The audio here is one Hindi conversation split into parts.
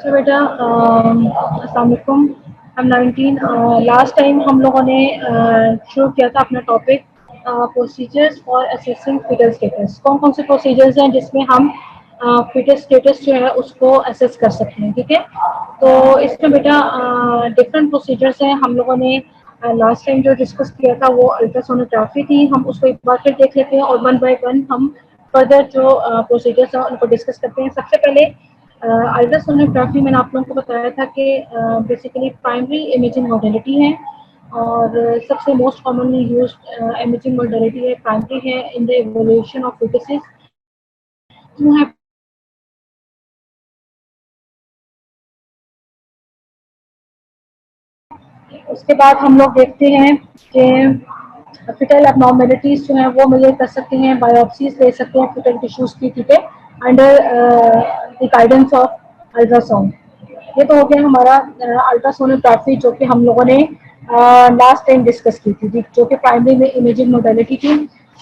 अच्छा बेटा, अस्सलाम वालेकुम। हम 19 लास्ट टाइम हम लोगों ने शुरू किया था अपना topic procedures for assessing fetal status. कौन कौन से प्रोसीजर्स हैं जिसमें हम फीटल स्टेटस जो है उसको असेस कर सकते हैं, ठीक है। तो इसमें बेटा डिफरेंट प्रोसीजर्स हैं। हम लोगों ने लास्ट टाइम जो डिस्कस किया था वो अल्ट्रासोनोग्राफी थी। हम उसको एक बार फिर देख लेते हैं और वन बाय वन हम फर्दर जो प्रोसीजर्स हैं उनको डिस्कस करते हैं। सबसे पहले अल्ट्रासोनोग्राफी मैंने आप लोगों को बताया था कि बेसिकली प्राइमरी इमेजिंग मॉडलिटी है और सबसे most commonly used imaging modality है, प्राइमरी है in the evolution of fetuses। क्यों है? उसके बाद हम लोग देखते हैं कि फिटल एबनॉर्मेलिटीज जो हैं वो मेजर कर सकते हैं, बायोप्सीज ले सकते हैं फिटल टिश्यूज की, ठीक है, under the guidance of ultrasound. ये तो हो गया हमारा अल्ट्रासोनोग्राफी जो कि हम लोगों ने लास्ट टाइम डिस्कस की थी, जो कि प्राइमरी में इमेजिंग मोडेलिटी थी।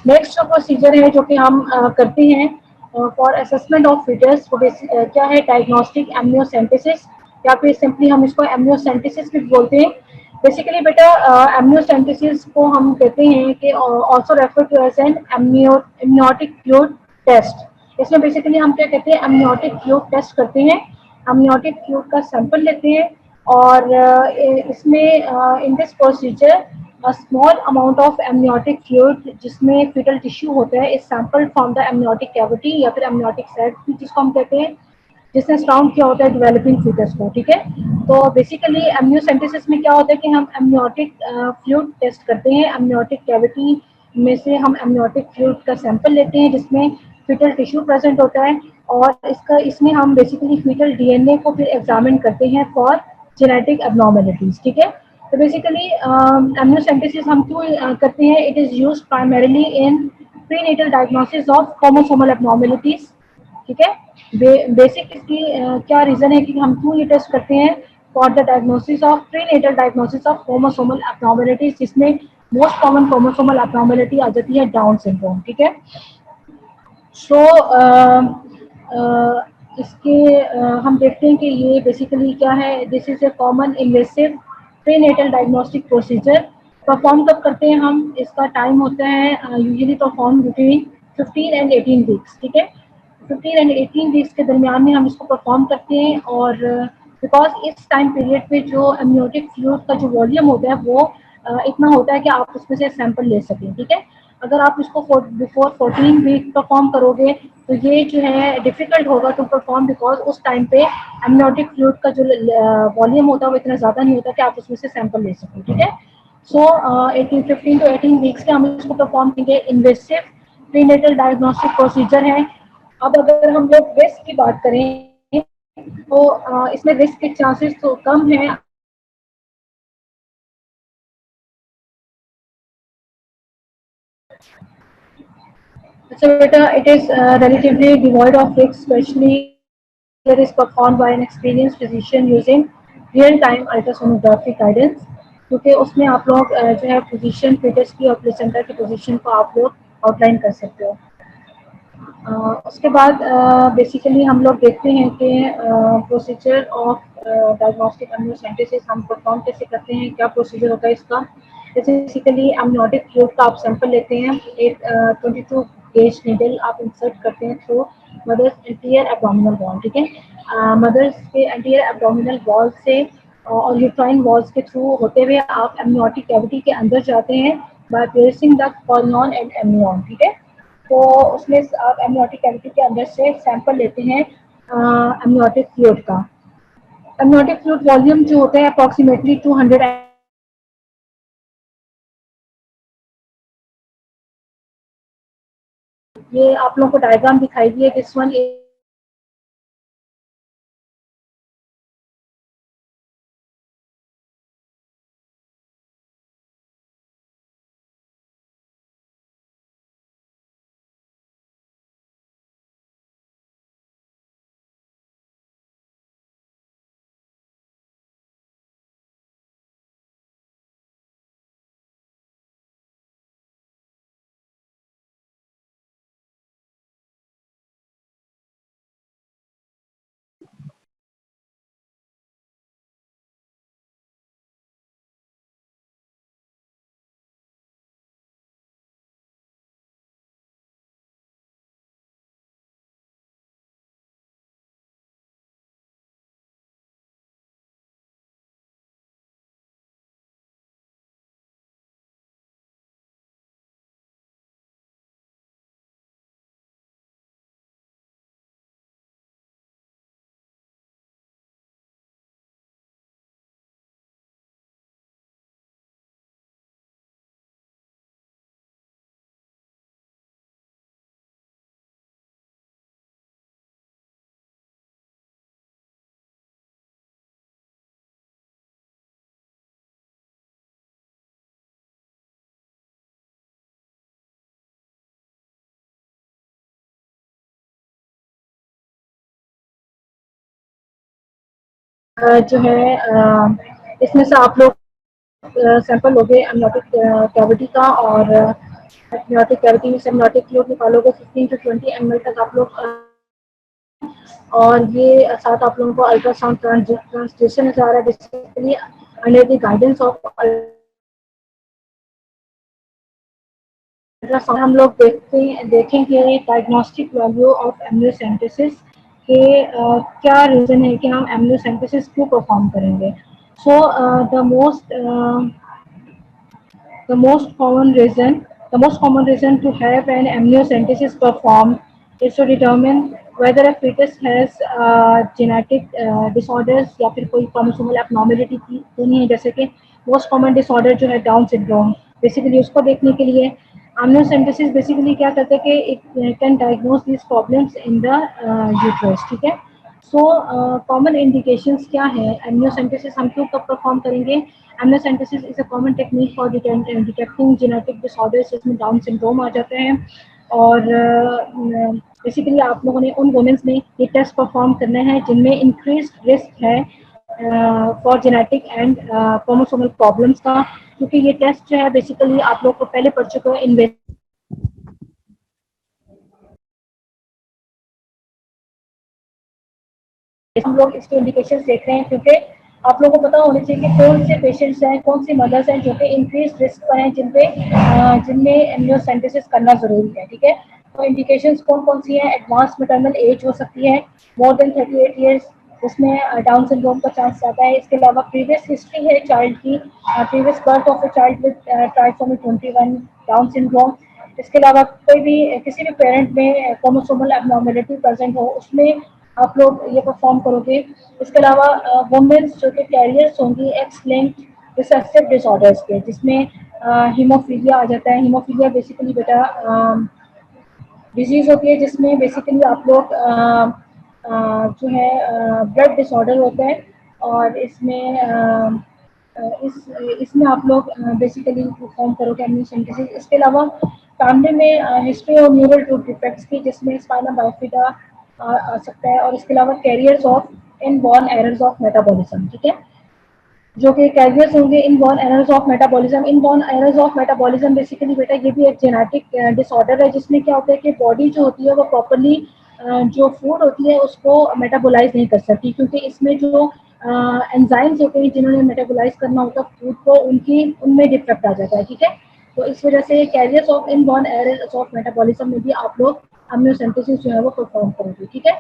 नेक्स्ट जो प्रोसीजर है जो कि हम करते हैं फॉर असेसमेंट ऑफ फीटस, वो क्या है, डायग्नोस्टिक एमनियोसेंटेसिस, या फिर सिंपली हम इसको एमनियोसेंटेसिस भी बोलते हैं। बेसिकली बेटा एमनियोसेंटेसिस को हम कहते हैं कि also refer to as an amniotic fluid test. इसमें बेसिकली हम क्या कहते हैं, एमनियोटिक फ्लूइड टेस्ट करते हैं। एमनियोटिक फ्लूइड का सैंपल लेते हैं और इसमें in this procedure small amount of amniotic fluid जिसमें फीटल टिश्यू होता है इस sample from the amniotic cavity या फिर एमनियोटिक सेट जिसको हम कहते हैं, जिसने सराउंड किया होता है डेवलपिंग फीटस को, ठीक है। तो बेसिकली एमनियोसेंटेसिस में क्या होता है कि हम एमनियोटिक फ्लूइड टेस्ट करते हैं। एमनियोटिक कैविटी में से हम एमनियोटिक फ्लूइड का सैंपल लेते हैं जिसमें फीटल टिश्यू प्रेजेंट होता है और इसमें हम बेसिकली फीटल डीएनए को फिर एग्जामिन करते हैं फॉर जेनेटिक एबनॉर्मेलिटीज, ठीक है। तो बेसिकली एमनियोसेंटेसिस हम क्यों करते हैं, it is used primarily in prenatal diagnosis of chromosomal abnormalities, ठीक है। बेसिक इसकी क्या रीजन है कि हम क्यों ये टेस्ट करते हैं, for the diagnosis of prenatal diagnosis of chromosomal abnormalities, जिसमें मोस्ट कॉमन क्रोमोसोमल एबनॉर्मेलिटी आ जाती है डाउन सिंड्रोम, ठीक है। सो इसके हम देखते हैं कि ये बेसिकली क्या है, this is a common invasive prenatal diagnostic procedure. Perform कब करते हैं हम, इसका टाइम होता है usually perform between 15 and 18 weeks, ठीक है। 15 एंड 18 वीक्स के दरमियान में हम इसको परफॉर्म करते हैं और बिकॉज इस टाइम पीरियड पे जो एमनियोटिक फ्लूइड का जो वॉल्यूम होता है वो इतना होता है कि आप उसमें से सैंपल ले सकें, ठीक है। अगर आप इसको बिफोर 14 वीक परफॉर्म करोगे तो ये जो है डिफिकल्ट होगा टू परफॉर्म, बिकॉज उस टाइम पे एमनियोटिक फ्लूइड का जो वॉल्यूम होता है वो इतना ज़्यादा नहीं होता कि आप उसमें से सैंपल ले सको, ठीक है। सो 15 to 18 वीक्स के हम इसको परफॉर्म करेंगे। इन्वेसिव प्रीनेटल डायग्नोस्टिक प्रोसीजर है। अब अगर हम लोग रिस्क की बात करें तो इसमें रिस्क के चांसेस तो कम है। So it is relatively devoid of risk, especially it is performed by an experienced physician using real-time ultrasonography guidance, क्योंकि उसमें आप लोग जो है पोजीशन fetus की और प्लेसेंटा की पोजीशन को आप लोग आउटलाइन कर सकते हो। उसके बाद बेसिकली हम लोग देखते हैं कि प्रोसीजर ऑफ डायग्नोस्टिक एमनियोसेंटेसिस हम परफॉर्म कैसे करते हैं, क्या प्रोसीजर होता है इसका। जैसे बेसिकली एमनियोटिक फ्लूइड का आप सैंपल लेते हैं, एक 22 गेज नीडल आप इंसर्ट करते हैं through mother's anterior abdominal wall, ठीक है। मदर्स के एंटीरियर एब्डोमिनल वॉल से और यूट्राइन वॉल्स के थ्रू होते हुए आप एमनियोटिक कैविटी के अंदर जाते हैं by placing the chorion and amnion, ठीक है। तो उसमें आप एमनियोटिक कैविटी के अंदर से सैंपल लेते हैं एमनियोटिक फ्लूइड का। एमनियोटिक फ्लूइड वॉल्यूम जो होता है अप्रॉक्सीमेटली 200, ये आप लोगों को डायग्राम दिखाई दिए, दिस वन जो है इसमें से आप लोग सैंपल लोगे एमनियोटिक कैविटी का, और एमनियोटिक कैविटी में से एमनियोटिक फ्लूइड निकालोगे 15 to 20 ml तक आप लोग, और ये साथ आप लोगों को अल्ट्रासाउंड ट्रांसलेशन जा रहा है basically under the guidance of ultrasound. हम लोग देखेंगे डायग्नोस्टिक वैल्यू ऑफ एमनियोसेंटेसिस के क्या रीज़न है कि हम एमनियोसेंटेसिस क्यों परफॉर्म करेंगे। सो the most common reason the most common reason to have an amniocentesis performed is to determine whether a fetus has genetic disorders या फिर कोई chromosomal abnormality तो नहीं है, जैसे कि most common disorder जो है डाउन सिंड्रोम, बेसिकली उसको देखने के लिए amniocentesis बेसिकली क्या करते हैं कि it can diagnose these problems in the uterus, ठीक है। सो कॉमन इंडिकेशंस क्या है, एमनियोसेंटेसिस हम क्यों कब परफॉर्म करेंगे। Amniocentesis is a common technique for detecting genetic disorders जिसमें डाउन सिंड्रोम आ जाते हैं, और बेसिकली आप लोगों ने उन वुमेन्स में ये टेस्ट परफॉर्म करना है जिनमें इंक्रीज रिस्क है for genetic and chromosomal problems का, क्योंकि ये टेस्ट जो है बेसिकली आप लोग को पहले पढ़ चुके हैं। हम लोग इसके इंडिकेशन देख रहे हैं क्योंकि आप लोगों को पता होना चाहिए कि कौन से पेशेंट्स हैं, कौन सी मदर्स हैं जो कि इंक्रीज रिस्क पर हैं, जिनमें एमनियोसेंटेसिस करना जरूरी है, ठीक है। तो इंडिकेशंस कौन कौन सी हैं, एडवांस मैटरनल एज हो सकती है मोर देन 38 ईयर्स, उसमें डाउन सिंड्रोम का चांस ज़्यादा है। इसके अलावा प्रीवियस हिस्ट्री है चाइल्ड की, previous birth of a child with trisomy 21 down syndrome. इसके अलावा कोई भी किसी भी पेरेंट में क्रोमोसोमल एबनॉर्मेलिटी प्रेजेंट हो, उसमें आप लोग ये परफॉर्म करोगे। इसके अलावा वुमेन्स जो कि कैरियर्स होंगी एक्स लिंक्ड रिसेसिव डिसऑर्डर्स के, जिसमें हीमोफीलिया आ जाता है। हीमोफीलिया बेसिकली बेटा डिजीज होती है जिसमें बेसिकली आप लोग जो है ब्लड डिसऑर्डर होता है, और इसमें इस इसमें आप लोग बेसिकली परफॉर्म करोगे एमनियोसेंटेसिस। इसके अलावा फैमिली में हिस्ट्री और न्यूरल ट्रूथ डिफेक्ट्स की, जिसमें स्पाइना बाइफिदा आ सकता है, और इसके अलावा carriers of inborn errors of metabolism, ठीक है, जो कि कैरियर्स होंगे inborn errors of metabolism. Inborn errors of metabolism basically बेटा ये भी एक जेनेटिक डिसऑर्डर है, जिसमें क्या होता है कि बॉडी जो होती है वो प्रॉपरली जो फूड होती है उसको मेटाबोलाइज नहीं कर सकती, क्योंकि इसमें जो एंजाइम्स होते हैं जिन्होंने मेटाबोलाइज करना होता है फूड को, उनकी उनमें डिफेक्ट आ जाता है, ठीक है। तो इस वजह से carriers of inborn errors of metabolism में भी आप लोग एमनियोसेंटेसिस जो है वो परफॉर्म करोगे, ठीक है।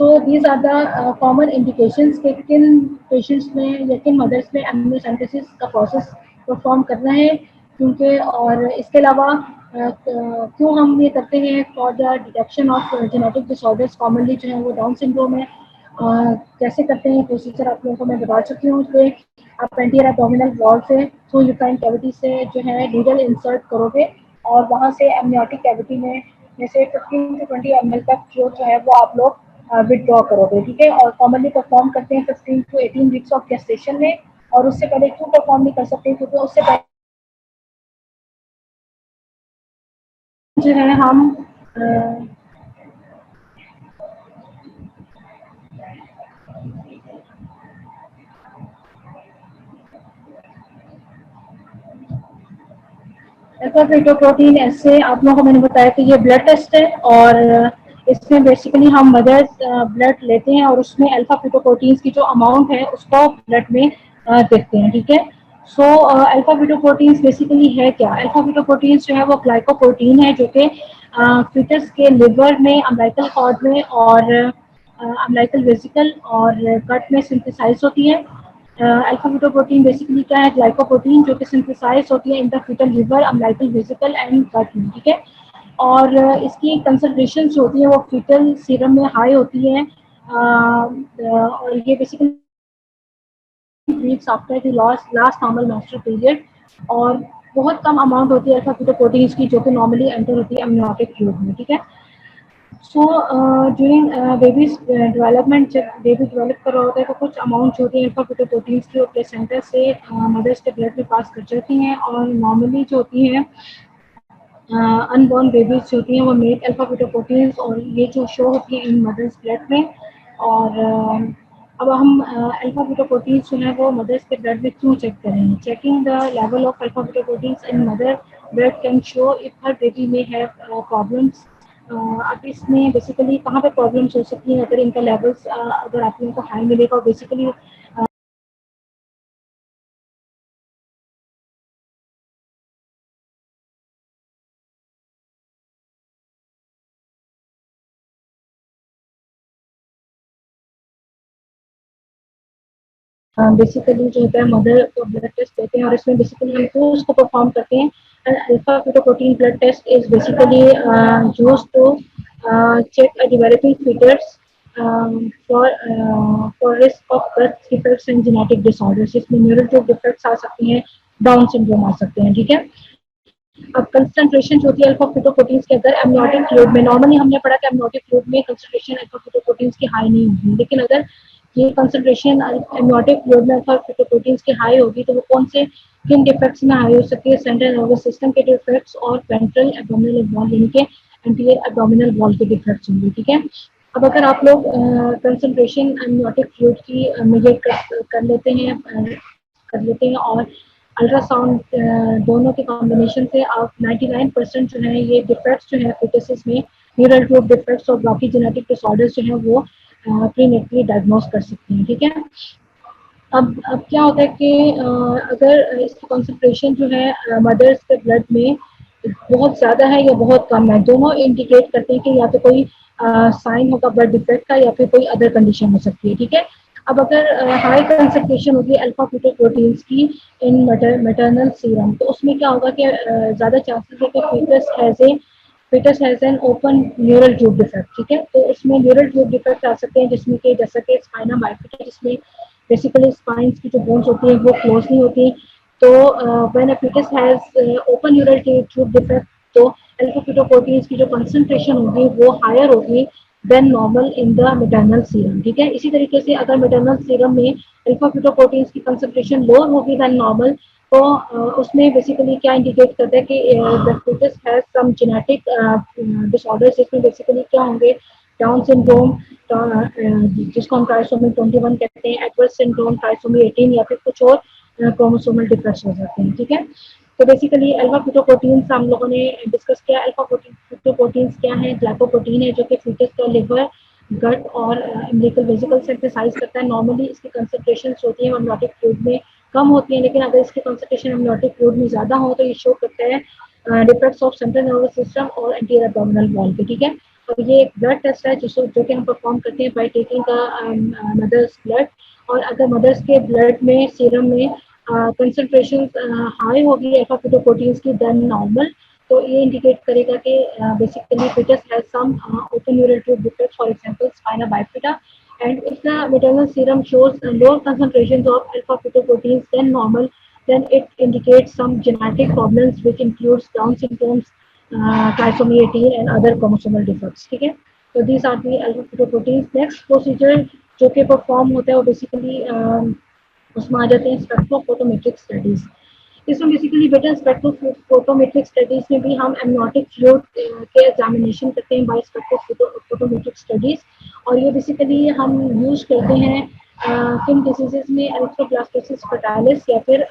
So these are the common indications के किन पेशेंट्स में या किन मदर्स में एमनियोसेंटेसिस का प्रोसेस परफॉर्म करना है, क्योंकि और इसके अलावा क्यों हम ये करते हैं for the detection of genetic disorders, commonly जो है वो डाउन सिंड्रोम है। कैसे करते हैं प्रोसीजर आप लोगों को मैं बता चुकी हूँ कि आप एंटीरियर एब्डोमिनल वॉल से थ्रू यूट्राइन कैविटी से जो है नीडल इंसर्ट करोगे, और वहाँ से एमनियोटिक कैविटी में जैसे 15 to 20 ml तक जो है वो आप लोग विदड्रॉ करोगे, ठीक है। और कॉमनली परफॉर्म करते हैं 15 to 18 वीक्स ऑफ गेस्टेशन में, और उससे पहले क्यों परफॉर्म नहीं कर सकते, क्योंकि उससे पहले जो है हम अल्फा फीटोप्रोटीन ऐसे आप लोगों को मैंने बताया कि ये ब्लड टेस्ट है, और इसमें बेसिकली हम मदर्स ब्लड लेते हैं और उसमें अल्फा फीटोप्रोटीन्स की जो अमाउंट है उसको ब्लड में देखते हैं, ठीक है। सो अल्फा फीटोप्रोटीन्स बेसिकली है क्या, अल्फा फीटोप्रोटीन्स जो है वो ग्लाइकोप्रोटीन है जो कि फीटस के लिवर में, अम्बिलिकल कॉर्ड में, और अम्बिलिकल वेसिकल और गट में सिंथेसाइज होती है। अल्फा फीटोप्रोटीन बेसिकली क्या है, ग्लाइकोप्रोटीन जो कि सिंथेसाइज होती है in the fetal liver, umbilical vesicle and gut में, ठीक है। और इसकी कंसंट्रेशन जो होती है वो फीटल सीरम में हाई होती है, और ये basically weeks after the last normal menstrual period, और बहुत कम अमाउंट होती है अल्फा फीटोप्रोटीन्स की जो कि नॉर्मली एंटर होती है अमनियोटिक फ्लूइड में, ठीक है। सो ड्यूरिंग बेबीज डेवलपमेंट, जब बेबी डेवलप कर रहा होता है तो कुछ अमाउंट जो होती है अल्फा फीटोप्रोटीन्स की प्लेसेंटा से मदर्स के ब्लड में पास कर जाती हैं, और नॉर्मली जो होती है अनबॉर्न बेबीज जो होती हैं वो मेक अल्फा फीटोप्रोटीन्स, और ये जो शो होती है इन मदर्स ब्लड में। और अब हम अल्फा बीटा प्रोटीन्स जो है वो मदर्स के ब्लड में क्यों चेक करेंगे? Checking the level of alpha beta proteins in mother blood can show if her baby में हैव प्रॉब्लम्स। अब इसमें बेसिकली कहाँ पे प्रॉब्लम्स हो सकती हैं अगर इनका लेवल्स अगर आप लोगों को हाई मिलेगा, और बेसिकली बेसिकली जो होता है मदर को ब्लड टेस्ट देते हैं, और इसमें बेसिकली हम क्यों उसको परफॉर्म करते हैं? Alpha fetoprotein blood test is basically used to check a developing fetus for risk of birth defects and genetic disorders. इसमें न्यूरल ट्यूब डिफेक्ट्स आ सकती हैं, डाउन सिंड्रोम आ सकते हैं, ठीक है। अब कंसंट्रेशन जो होती है अल्फा फीटोप्रोटीन्स के अंदर एमनियोटिक फ्लूइड में, नॉर्मली हमने पढ़ा कि एमनियोटिक फ्लूइड में कंसंट्रेशन अल्फा फीटोप्रोटीन्स की हाई नहीं होगी, लेकिन अगर ये कंसंट्रेशन एमनियोटिक फ्लूइड में अल्फा फीटोप्रोटीन्स की हाई होगी तो वो कौन से किन डिफेक्ट्स में हाई हो सकती है? सेंट्रल नर्वस सिस्टम के डिफेक्ट्स और वेंट्रल एब्डोमिनल वॉल यानी कि एंटीरियर एब्डोमिनल वॉल के डिफेक्ट्स होंगे, ठीक है। अब अगर आप लोग कंसंट्रेशन एमनियोटिक फ्लूइड की मेजर कर लेते हैं और अल्ट्रासाउंड दोनों के कॉम्बिनेशन से आप 99% जो है ये डिफेक्ट्स जो है फिटसिस में, न्यूरल ट्यूब डिफेक्ट्स और बाकी जेनेटिक डिसऑर्डर्स जो है वो प्रीनेटली डायग्नोस कर सकते हैं, ठीक है। अब क्या होता है कि अगर इसकी कॉन्सेंट्रेशन जो है मदर्स के ब्लड में बहुत ज़्यादा है या बहुत कम है, दोनों इंडिकेट करते हैं कि या तो कोई साइन होगा ब्लड डिफेक्ट का या फिर कोई अदर कंडीशन हो सकती है, ठीक है। अब अगर हाई कंसेंट्रेशन होगी अल्फा फीटोप्रोटीन्स की इन मैटरनल सीरम, तो उसमें क्या होगा कि ज़्यादा चांसेस है कि fetus has an open neural tube defect, ठीक है। तो उसमें न्यूरल ट्यूब डिफेक्ट आ सकते हैं जिसमें कि जैसा कि स्पाइना बाइफिटा, जिसमें बेसिकली स्पाइंस की जो बोन्स होती है वो क्लोज नहीं होती। तो when a fetus has open neural tube defect, तो अल्फा फीटोप्रोटीन्स की जो कंसंट्रेशन होगी वो हायर होगी than normal in the maternal serum, ठीक है। इसी तरीके से अगर मैटरनल सीरम में अल्फा फीटोप्रोटीन्स की कंसंट्रेशन लोअर होगी देन नॉर्मल, तो उसमें बेसिकली क्या इंडिकेट करता है कि the fetus has some genetic disorders. इसमें बेसिकली क्या होंगे? डाउन सिंड्रोम, जिसको हम ट्राइसोमी 21 कहते हैं, एडवर्स सिंड्रोम, ट्राइसोमी 18 या फिर कुछ और क्रोमोसोमल डिफेक्ट्स हो सकते हैं, ठीक है। तो बेसिकली अल्फा फीटोप्रोटीन्स हम लोगों ने डिस्कस किया। अल्फा फीटोप्रोटीन्स क्या है? ग्लाइकोप्रोटीन है जो कि फीटस का लिवर, गट और अम्बिलिकल वेसिकल सिंथेसाइज करता है। नॉर्मली इसकी कंसंट्रेशन होती है अमनियोटिक फ्लूइड में कम होती है, लेकिन अगर इसकी कंसंट्रेशन अमनियोटिक फ्लूइड में ज़्यादा हो तो ये शो करता है defects of central nervous system और एंटीरियर एब्डोमिनल वॉल के, ठीक है। और ये एक ब्लड टेस्ट है जो कि हम परफॉर्म करते हैं by taking the mother's blood. और अगर मदर्स के ब्लड में, सीरम में कंसंट्रेशन हाई होगी अल्फा फीटोप्रोटीन्स की देन नॉर्मल, तो ये इंडिकेट करेगा कि basically fetus has some open neural tube defect, for example spina bifida. And if the maternal serum shows lower concentrations of alpha fetoproteins than normal, then it indicates some genetic problems which includes Down syndromes, trisomy 18 and other chromosomal defects, ठीक है। तो these are the alpha fetoproteins. Next procedure जो कि परफॉर्म होता है वो बेसिकली उसमें आ जाते हैं स्पेक्ट्रोफोटोमेट्रिक स्टडीज। इसमें बेसिकली बेटा स्पेक्ट्रोफोटोमेट्रिक स्टडीज में भी हम एमनियोटिक फ्लूइड के एग्जामिनेशन करते हैं बाय स्पेक्ट्रोफोटोमेट्रिक स्टडीज। और ये बेसिकली हम यूज करते हैं किन डिजीजेस में? एरिथ्रोब्लास्टोसिस फर्टाइलिस या फिर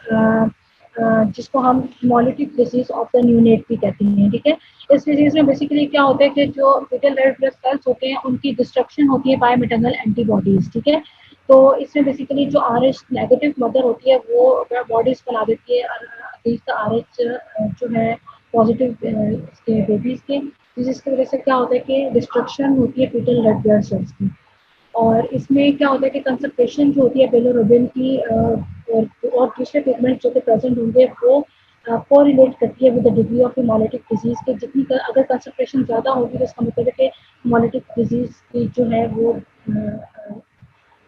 जिसको हम haemolytic disease of the neonate भी कहते हैं, ठीक है। इस डिजीज में बेसिकली क्या होता है कि जो फीटल रेड ब्लड सेल्स होते हैं उनकी डिस्ट्रक्शन होती है बाय मैटरनल एंटीबॉडीज, ठीक है। तो इसमें बेसिकली जो RH नेगेटिव मदर होती है वो बॉडीज बना देती है अगेंस्ट द RH जो है पॉजिटिव इसके बेबीज के, जिसकी वजह से क्या होता है कि डिस्ट्रक्शन होती है फीटल रेड ब्लड सेल्स की। और इसमें क्या होता है कि कंसंट्रेशन जो होती है बिलिरुबिन की और दूसरे पिगमेंट जो कि प्रेजेंट होंगे वो कोरिलेट करती है with the degree of haemolytic disease के। जितनी अगर कंसंट्रेशन ज़्यादा होगी तो इसका मतलब है कि हेमोलिटिक डिजीज की जो है वो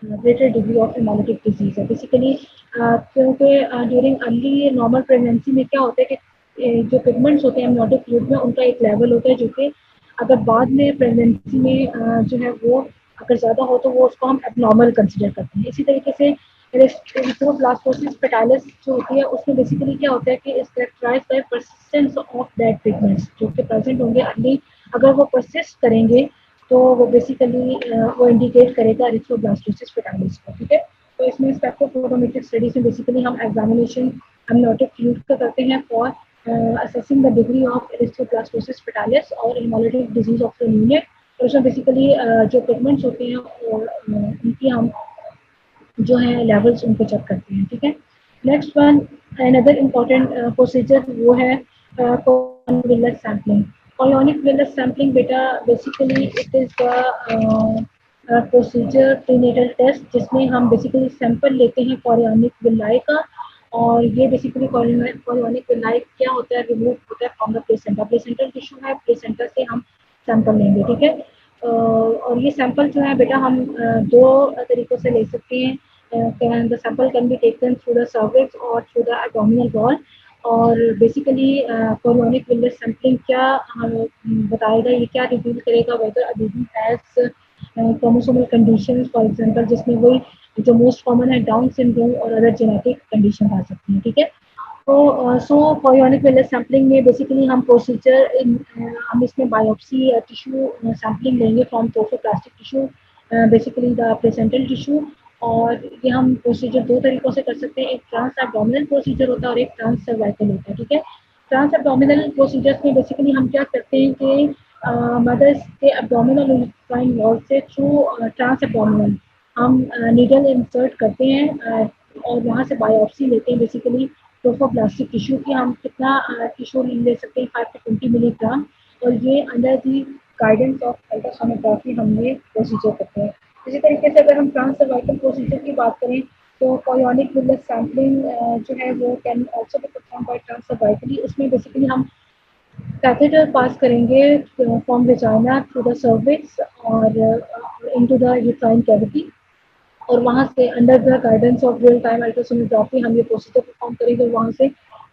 greater degree of haemolytic disease है बेसिकली। क्योंकि ड्यूरिंग अर्ली नॉर्मल प्रेगनेंसी में क्या होता है कि जो पिगमेंट्स होते हैं एमनियोटिक फ्लूइड में उनका एक लेवल होता है जो कि अगर बाद में प्रेगनेंसी में जो है वो अगर ज़्यादा हो तो वो उसको हम एबनॉर्मल कंसिडर करते हैं। इसी तरीके से एरिथ्रोब्लास्टोसिस फर्टाइलिस जो होती है उसमें बेसिकली क्या होता है कि इस characterized by persistence of that pigments जो कि प्रेजेंट होंगे अर्ली। अगर वो परसिस्ट करेंगे तो वो बेसिकली वो इंडिकेट करेगा एरिथ्रोब्लास्टोसिस फेटालिस को, ठीक है। तो इसमें स्पेक्ट्रोफोटोमेट्रिक स्टडीज में बेसिकली हम एग्जामिनेशन एमनियोटिक फ्लूइड का करते हैं for assessing the degree of erythroblastosis fetalis और haemolytic disease of the unit. और उसमें बेसिकली जो पिगमेंट्स होते हैं उनकी हम जो है लेवल्स उनको चेक करते हैं, ठीक है। Next one another important procedure वो है chorionic villus sampling. Chorionic villus sampling बेटा basically it is the procedure prenatal test जिसमें हम बेसिकली सैंपल लेते हैं कोरियोनिक विलाई का। और ये बेसिकली कोरियोनिक विलाई क्या होता है, रिमूव होता है from the placenta. Placental tissue है, प्लेसेंटा से हम सैंपल लेंगे, ठीक है। और ये सैंपल जो है बेटा हम दो तरीकों से ले सकते हैं। The sample can be taken through the cervix और थ्रू द एब्डोमिनल वॉल। और बेसिकली कोरियोनिक विलर सैंपलिंग क्या बताएगा, ये क्या रिवील करेगा, weather a baby has chromosomal conditions for example, जिसमें वही जो मोस्ट कॉमन है डाउन सिंड्रोम और अदर जेनेटिक कंडीशन आ सकती हैं, ठीक है। तो सो कोरियोनिक विलर सैम्पलिंग में बेसिकली हम प्रोसीजर हम इसमें बायोप्सी टिश्यू सैम्पलिंग लेंगे from ट्रोफोप्लास्टिक tissue, basically the placental tissue. और ये हम प्रोसीजर दो तरीकों से कर सकते हैं, एक ट्रांस एब्डोमिनल प्रोसीजर होता है और एक ट्रांस सर्वाइकल होता है, ठीक है। ट्रांस एब्डोमिनल प्रोसीजर्स में बेसिकली हम क्या करते हैं कि मदर्स के एब्डोमिनल यूट्राइन वॉल से थ्रू ट्रांस एब्डोमिनल हम नीडल इंसर्ट करते हैं और वहाँ से बायोप्सी लेते हैं बेसिकली ट्रोफोप्लास्टिक टिश्यू की। हम कितना टिश्यू ले सकते हैं, 5 to 20 मिलीग्राम। और ये under the guidance of ultrasonography हम ये प्रोसीजर करते हैं। इसी तरीके से अगर हम ट्रांस सर्वाइकल प्रोसीजर की बात करें तो कोरियोनिक विलर सैम्पलिंग जो है वो can also be perform by transcervically. उसमें बेसिकली हम कैथेटर पास करेंगे from vagina through the cervix और इनटू द यूट्राइन कैविटी। और वहाँ से under the guidance of real time ultrasonography हम ये प्रोसीजर परफॉर्म करेंगे और वहाँ से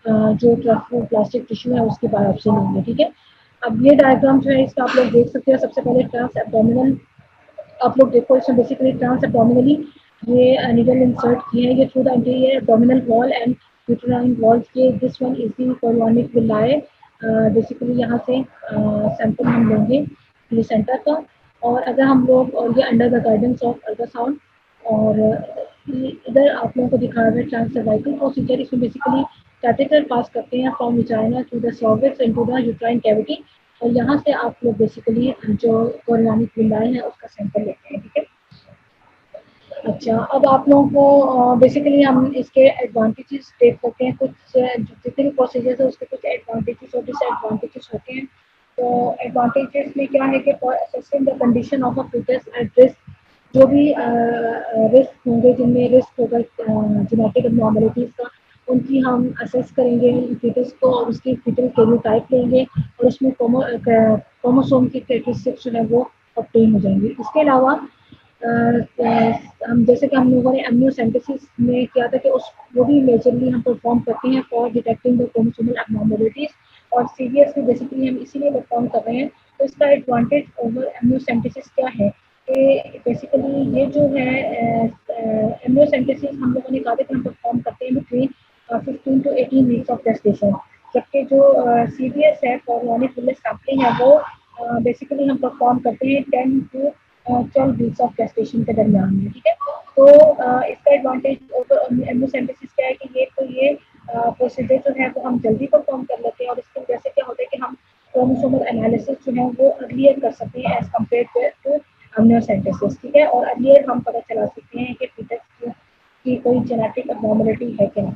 जो प्लास्टिक टिश्यू है उसकी बायोप्सी लेंगे, ठीक है। अब ये डायग्राम जो है इसका आप लोग देख सकते हैं। सबसे पहले ट्रांस एब्डोमिनल आप लोग देखो, इसमें बेसिकली ट्रांस एब्डोमिनली ये नीडल इंसर्ट किए हैं, ये through the anterior abdominal wall and uterine walls के। This one is the chorionic villi. Basically यहाँ से सैंपल हम लेंगे प्लेसेंटा का। और अगर हम लोग और ये under the guidance of ultrasound. और इधर आप लोगों को दिखा रहा है ट्रांस सर्वाइकल प्रोसीजर। इसमें बेसिकली कैथेटर पास करते हैं from vagina to the cervix into the uterine cavity. और यहाँ से आप लोग बेसिकली जो कोरियोनिक विलाई है उसका सैंपल लेते हैं, ठीक है। अच्छा, अब आप लोगों को बेसिकली हम इसके एडवांटेजेस देख सकते हैं। कुछ जितने भी प्रोसीजर्स है उसके कुछ एडवांटेजेस और डिसएडवांटेजेस होते हैं। तो एडवांटेजेस में क्या है कि for assessing the condition of a fetus at risk, जो भी रिस्क होंगे जिनमें रिस्क होगा जेनेटिक एबनॉर्मलिटीज़ का, उनकी हम असेस करेंगे फीटस को और उसकी फीटल कैरियोटाइप लेंगे और उसमें क्रोमोसोम की कैरेक्टरिस्टिक्स जो है वो ऑब्टेन हो जाएंगी। इसके अलावा हम जैसे कि हम लोगों ने एमनियोसेंटेसिस में किया था कि उस वो भी मेजरली हम परफॉर्म करते हैं for detecting the chromosomal abnormalities. और सीरियसली बेसिकली हम इसीलिए परफॉर्म कर रहे हैं। तो इसका एडवांटेज ओवर एमनियोसेंटेसिस क्या है कि बेसिकली ये जो है एमनियोसेंटेसिस हम लोगों ने कहा था कि हम परफॉर्म करते हैं between 15 to 18 weeks of gestation. जबकि जो सीरियस है कोरियोनिक विलर सैम्पलिंग है वो बेसिकली हम परफॉर्म करते हैं 10 to 12 वीक्स ऑफ गेस्टेशन के दरमियान में, ठीक है। तो इसका एडवांटेज ओवर एमनियोसेंटेसिस क्या है कि ये प्रोसीजर जो है वो हम जल्दी परफॉर्म कर लेते हैं और इसकी वजह से क्या होता है कि हम क्रोमोसोमल एनालिसिस जो है वो अर्लियर कर सकते हैं एज कम्पेयर टू एमनियोसेंटेसिस, ठीक है। और अर्लियर हम पता चला सकते हैं कि फीटस की कोई जेनेटिक एबनॉर्मलिटी है कि नहीं।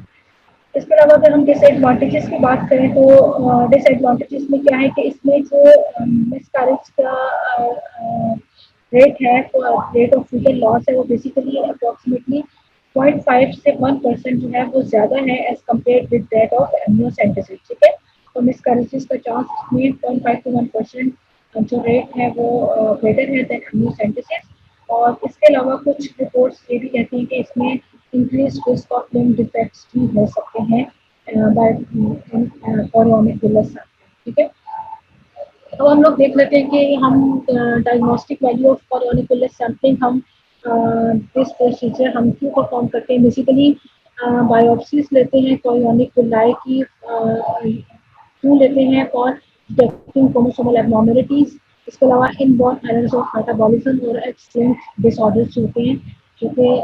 इसके अलावा अगर हम डिसएडवांटेजेस की बात करें तो डिसएडवांटेजेस में क्या है कि इसमें जो मिसकैरेज का रेट है, तो रेट ऑफ फीटल लॉस है वो बेसिकली अप्रॉक्सीमेटली 0.5 से 1% जो है वो ज़्यादा है as compare with that of amniocentesis, ठीक है। तो मिसकैरेजेस का चांस इसमें 0.5 to 1% जो रेट है वो ग्रेटर है दैन एमनियोसेंटेसिस। और इसके अलावा कुछ रिपोर्ट्स ये भी कहती हैं कि इसमें increase risk of limb defects भी हो सकते हैं बाय कोरियोनिक विलर सैम्पलिंग, ठीक है। अब हम लोग देख लेते हैं कि हम diagnostic value of chorionic villus sampling हम दिस प्रोसीजर हम क्यों परफॉर्म करते हैं। बेसिकली बायोप्सीज लेते हैं कोरियोनिक विलाई की, क्यों लेते हैं फॉर डिटेक्टिंग क्रोमोसोमल एबनॉर्मलिटीज। इसके अलावा इनबॉर्न एरर्स ऑफ मेटाबॉलिज्म और एक्स लिंक्ड डिसऑर्डर्स होते हैं, जो कि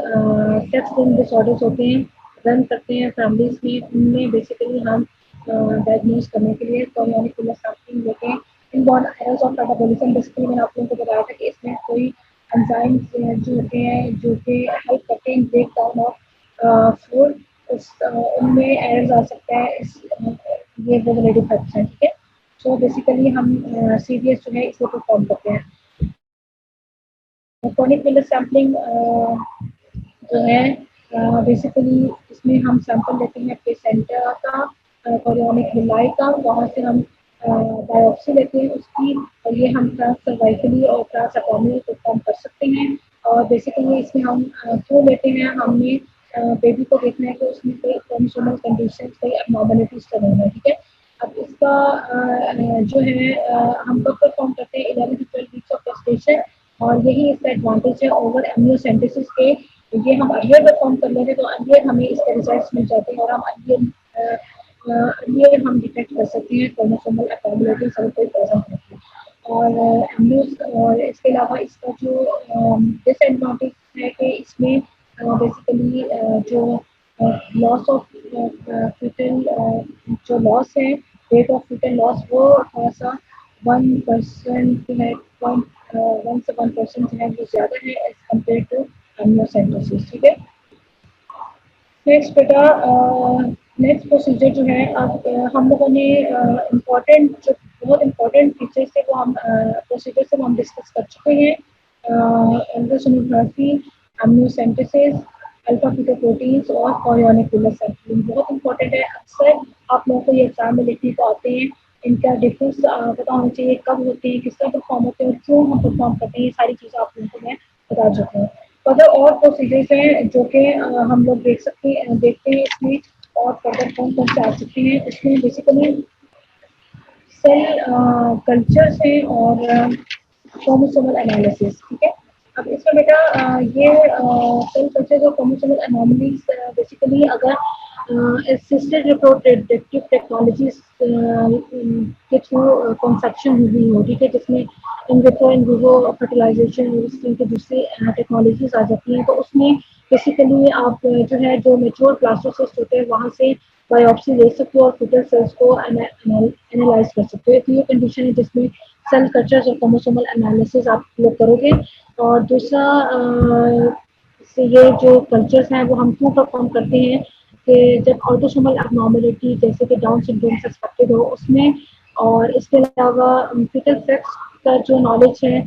सेक्स लिंक्ड डिसऑर्डर्स होते हैं, रन करते हैं फैमिलीज में। उनमें बेसिकली हम डायग्नोज करने के लिए कॉर्निकुलर सैंपलिंग लेते हैं। Inborn errors of metabolism basically मैंने आप लोगों को बताया था कि इसमें कोई एंजाइम्स जो होते हैं जो कि हेल्प करते हैं ब्रेक डाउन ऑफ फूड, उनमें एरर्स आ सकता है। ये रेगुलेटरी फैक्ट्स हैं, ठीक है। सो बेसिकली हम सीडीएस जो है इसे परफॉर्म करते हैं। कॉर्निक मिलर सैम्पलिंग जो है बेसिकली इसमें हम सैंपल लेते हैं प्लेसेंटा का, कॉर्निक मिलाई का, वहाँ से हम बायोप्सी लेते हैं उसकी, और ये हम ट्रांस सर्वाइकली और ट्रांस एब्डोमिनल परफॉर्म कर सकते हैं। और बेसिकली इसमें हम क्यों लेते हैं, हमने बेबी को देखना है कि उसमें कोई क्रोमोसोमल कंडीशन, कोई एबनॉर्मलिटीज तो नहीं है, ठीक है। अब इसका जो है हम कब परफॉर्म करते हैं 11 to 12 वीक्स ऑफ gestation, और यही इसका एडवांटेज है ओवर एम्नियोसेंटेसिस के। ये हम अर्लियर परफॉर्म कर लेते हैं तो अर्लियर हमें इसके रिजल्ट्स मिल जाते हैं, और हम अर्लियर हम डिटेक्ट कर सकते हैं क्रोमोसोमल एबनॉर्मलिटीज अगर कोई प्रेजेंट होती है। और और इसके अलावा इसका जो डिसएडवांटेज है कि इसमें बेसिकली जो लॉस ऑफ फीटल, जो लॉस है, रेट ऑफ फीटल लॉस, वो थोड़ा सा 1% है, 1 से 1% है, वो ज़्यादा है एज कम्पेयर टू एमनियोसेंटेसिस, ठीक है। नेक्स्ट बेटा, नेक्स्ट प्रोसीजर जो है, अब हम लोगों ने इम्पोर्टेंट जो बहुत इम्पोर्टेंट फीचर्स थे वो हम प्रोसीजर से हम डिस्कस कर चुके हैं। अल्ट्रासोनोग्राफी, एमनियोसेंटेसिस, अल्फा फीटोप्रोटीन्स और कॉरियोनिकुलर सैंपलिंग बहुत इंपॉर्टेंट है। अक्सर आप लोगों को ये एग्जाम में लिखने को आते हैं, इनका डिफरेंस पता होना चाहिए, कब होते हैं, किस तरह परफॉर्म होते हैं और क्यों हम परफॉर्म करते हैं, ये सारी चीज़ें आप लोगों को मैं बता चुकी हूँ। फर्दर और प्रोसीजर्स हैं जो कि हम लोग देखते हैं इसमें, और फर्दर कौन कौन से आ सकते हैं इसमें। बेसिकली सेल कल्चर्स हैं और क्रोमोसोमल एनालिसिस, ठीक है। अब इसमें बेटा ये सेल कल्चर और क्रोमोसोमल एनॉमलीज बेसिकली अगर असिस्टेड रिप्रोडक्टिव टेक्नोलॉजीज के थ्रू कंसेप्शन हुई हो, ठीक है, जिसमें in vitro in vivo fertilization इस तरह की दूसरी टेक्नोलॉजीज आ जाती हैं, तो उसमें बेसिकली आप जो है जो मेच्योर ब्लास्टोसिस्ट होते हैं वहाँ से बायोप्सी ले सकते हो और फीटल सेल्स को एनालाइज कर सकते हो। तो ये कंडीशन है जिसमें सेल कल्चर्स और क्रोमोसोमल एनालिसिस आप लोग करोगे। और दूसरा से ये जो कल्चर्स हैं वो हम क्यों परफॉर्म करते हैं कि जब ऑटोसोमल एबनॉर्मलिटी जैसे कि डाउन सिंड्रोम सस्पेक्टेड हो उसमें, और इसके अलावा फीटल सेक्स का जो नॉलेज है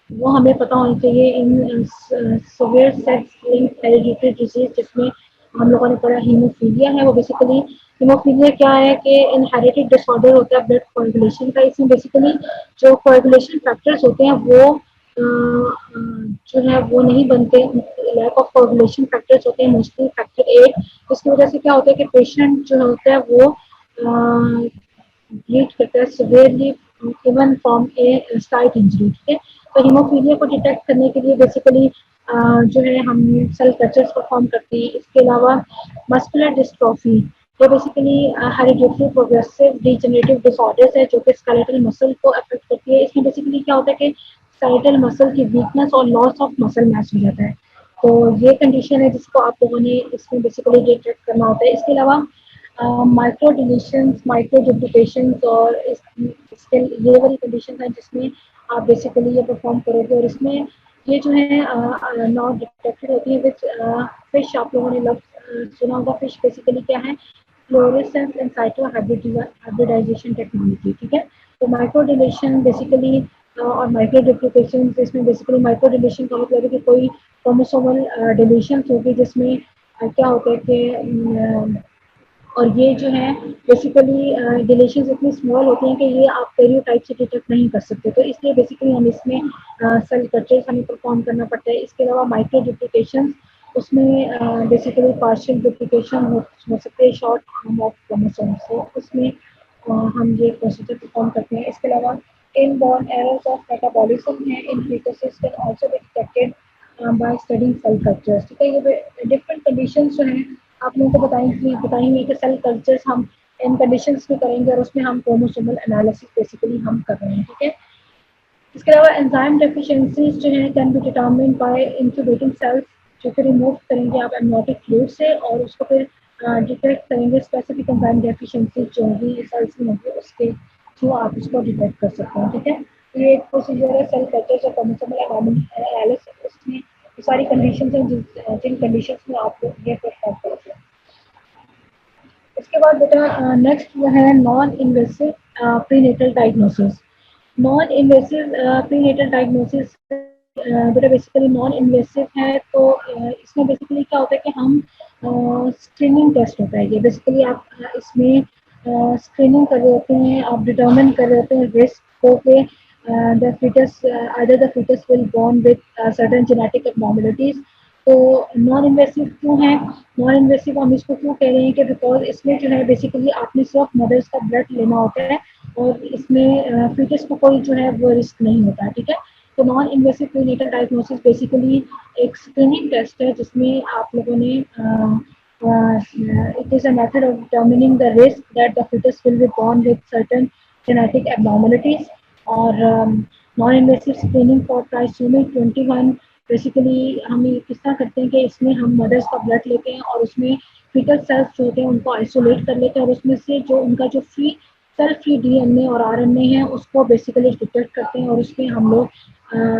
वो हमें पता होना चाहिए in severe sex linked hereditary disease, जिसमें हम लोगों ने पढ़ा हीमोफीलिया है। वो बेसिकली हीमोफीलिया क्या है कि इनहेरिटेड डिसऑर्डर होता है ब्लड कोएगुलेशन का। इसमें बेसिकली जो कोएगुलेशन फैक्टर्स होते हैं वो जो है वो नहीं बनते, लैक ऑफ कोएगुलेशन फैक्टर्स होते हैं, मोस्टली फैक्टर 8। इसकी वजह से क्या होता है कि पेशेंट जो होता है वो ब्लीड करता है severely even from A site injury, ठीक है। तो हीमोफीलिया को डिटेक्ट करने के लिए बेसिकली जो है हम सेल कल्चर्स परफॉर्म करते हैं। इसके अलावा मस्कुलर डिस्ट्रॉफी, ये basically hereditary progressive degenerative disorders है जो कि स्केलेटल मसल को अफेक्ट करती है। इसमें बेसिकली क्या होता है कि स्केलेटल मसल की वीकनेस और लॉस ऑफ मसल मास हो जाता है। तो ये कंडीशन है जिसको आप लोगों ने इसमें बेसिकली डिटेक्ट करना होता है। इसके अलावा माइक्रो डिलीशंस, माइक्रो डुप्लीकेशंस और इसके ये वाली कंडीशन है जिसमें आप बेसिकली ये परफॉर्म करोगे। और इसमें ये जो है नॉट डिटेक्टेड होती है विच फिश, आप लोगों ने सुना होगा। फिश बेसिकली क्या है, फ्लोरेसेंस इन साइटो हाइब्रिडाइजेशन टेक्नोलॉजी, ठीक है। तो माइक्रो डिलीशन बेसिकली और माइक्रो डुप्लीकेशन, इसमें बेसिकली माइक्रो डिलीशन का मतलब है कि कोई क्रोमोसोमल डिलीशन होगी जिसमें क्या होता है कि और ये जो है बेसिकली डिलीशंस इतनी स्मॉल होती हैं कि ये आप कैरियोटाइप से डिटेक्ट नहीं कर सकते। तो इसलिए बेसिकली हम इसमें सेल कल्चर्स हमें परफॉर्म करना पड़ता है। इसके अलावा माइक्रो डुप्लीकेशन, उसमें बेसिकली पार्शियल डुप्लीकेशन हो सकते हैं शॉर्ट फॉर्म ऑफ क्रोमोसोम से, उसमें हम ये प्रोसीजर परफॉर्म करते हैं। इसके अलावा इनबॉर्न एरर्स ऑफ मेटाबॉलिज्म है in fetuses can also be detected by studying cell cultures, ठीक है। ये डिफरेंट कंडीशंस जो हैं आप लोगों को बताएंगे कि सेल कल्चर्स हम इन कंडीशंस में करेंगे और उसमें हम क्रोमोसोमल एनालिसिस बेसिकली हम कर रहे हैं, ठीक है। इसके अलावा एंजाइम डेफिशिएंसीज जो है can be determined by incubating cells, जो कि रिमूव करेंगे आप एमनियोटिक फ्लूइड से और उसको फिर डिटेक्ट करेंगे स्पेसिफिक एंजाइम डेफिशिएंसीज जो होंगी सेल्स में होंगी, उसके थ्रू आप उसको डिटेक्ट कर सकते हैं, ठीक है। तो ये एक प्रोसीजर है सेल कल्चर या क्रोमोसोमल एनालिसिस, उसमें ये सारी कंडीशंस हैं जिन कंडीशंस में आप लोग ये परफॉर्म करते हैं। इसके बाद बेटा नेक्स्ट जो है non invasive prenatal diagnosis. Non invasive prenatal diagnosis बेटा बेसिकली नॉन इन्वेसिव है, तो इसमें बेसिकली क्या होता है कि हम स्क्रीनिंग टेस्ट होता है ये बेसिकली आप इसमें स्क्रीनिंग कर रहे होते हैं, आप डिटर्मिन कर रहे होते हैं रिस्क को के the fetus either the fetus will born with certain genetic abnormalities. तो नॉन इन्वेसिव क्यों है? नॉन इन्वेसिव हम इसको क्यों कह रहे हैं कि बिकॉज इसमें जो है बेसिकली आपने सिर्फ मदर्स का ब्लड लेना होता है और इसमें फीटस को कोई जो है वो रिस्क नहीं होता, ठीक है। तो non invasive prenatal diagnosis basically एक स्क्रीनिंग टेस्ट है जिसमें आप लोगों ने it is a method of determining the risk that the fetus will be born with certain genetic abnormalities और non invasive screening for trisomy 21 basically हम ये किस तरह करते हैं कि इसमें हम मदर्स का ब्लड लेते हैं और उसमें फीटल सेल्स जो होते हैं उनको आइसोलेट कर लेते हैं और उसमें से जो उनका जो सेल फ्री डीएनए और आरएनए है उसको बेसिकली डिटेक्ट करते हैं और उसमें हम लोग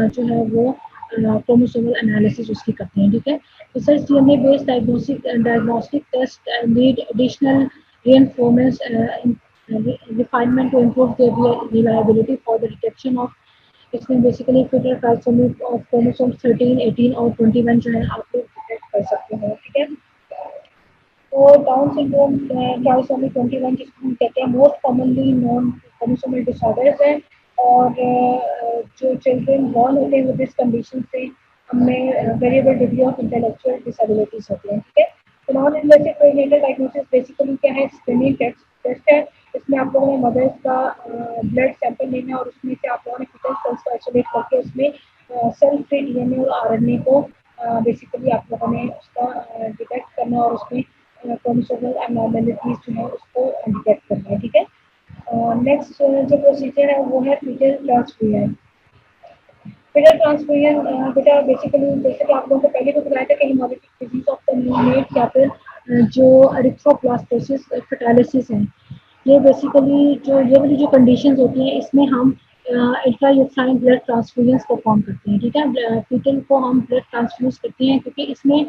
जो है वो क्रोमोसोमल एनालिसिस उसकी करते हैं, ठीक है। तो such DNA based diagnostic test need additional reinforcements refinement to improve their reliability for the detection of इसमें basically fitter trisomy of chromosome 13, 18 और 21 जो है आप लोग डिटेक्ट कर सकते हैं, ठीक है। तो डाउन सिंड्रोम ट्राइसोमी 21 जिसको हम कहते हैं most commonly non chromosomal disorders है और जो चिल्ड्रन बॉर्न होते हैं विद दिस कंडीशन से हमें variable degree of intellectual disabilities होती हैं, ठीक है। तो non invasive prenatal diagnosis basically क्या है? स्क्रीनिंग टेस्ट है। इसमें आप लोगों ने मदर्स का ब्लड सैंपल लेना है और उसमें से आप लोगों ने फीटल सेल्स को आइसोलेट करके उसमें सेल फ्री डीएनए और आरएनए को बेसिकली आप लोगों ने उसका डिटेक्ट करना और उसमें क्रोमोसोमल एबनॉर्मलिटीज जो है उसको डिटेक्ट करना है, ठीक है। नेक्स्ट जो प्रोसीजर है वो है फीटल ट्रांसफ्यूजन। फीटल ट्रांसफ्यूजन बेटा बेसिकली जैसे कि आप लोगों को पहले भी बताया था कि haemolytic disease of the neonate या फिर जो एरिथ्रोब्लास्टोसिस फेटालिसिस है, ये बेसिकली जो ये वाली जो कंडीशंस होती हैं इसमें हम इंट्रायूट्राइन ब्लड ट्रांसफ्यूजन परफॉर्म करते हैं, ठीक है। फीटल को हम ब्लड ट्रांसफ्यूज करते हैं क्योंकि इसमें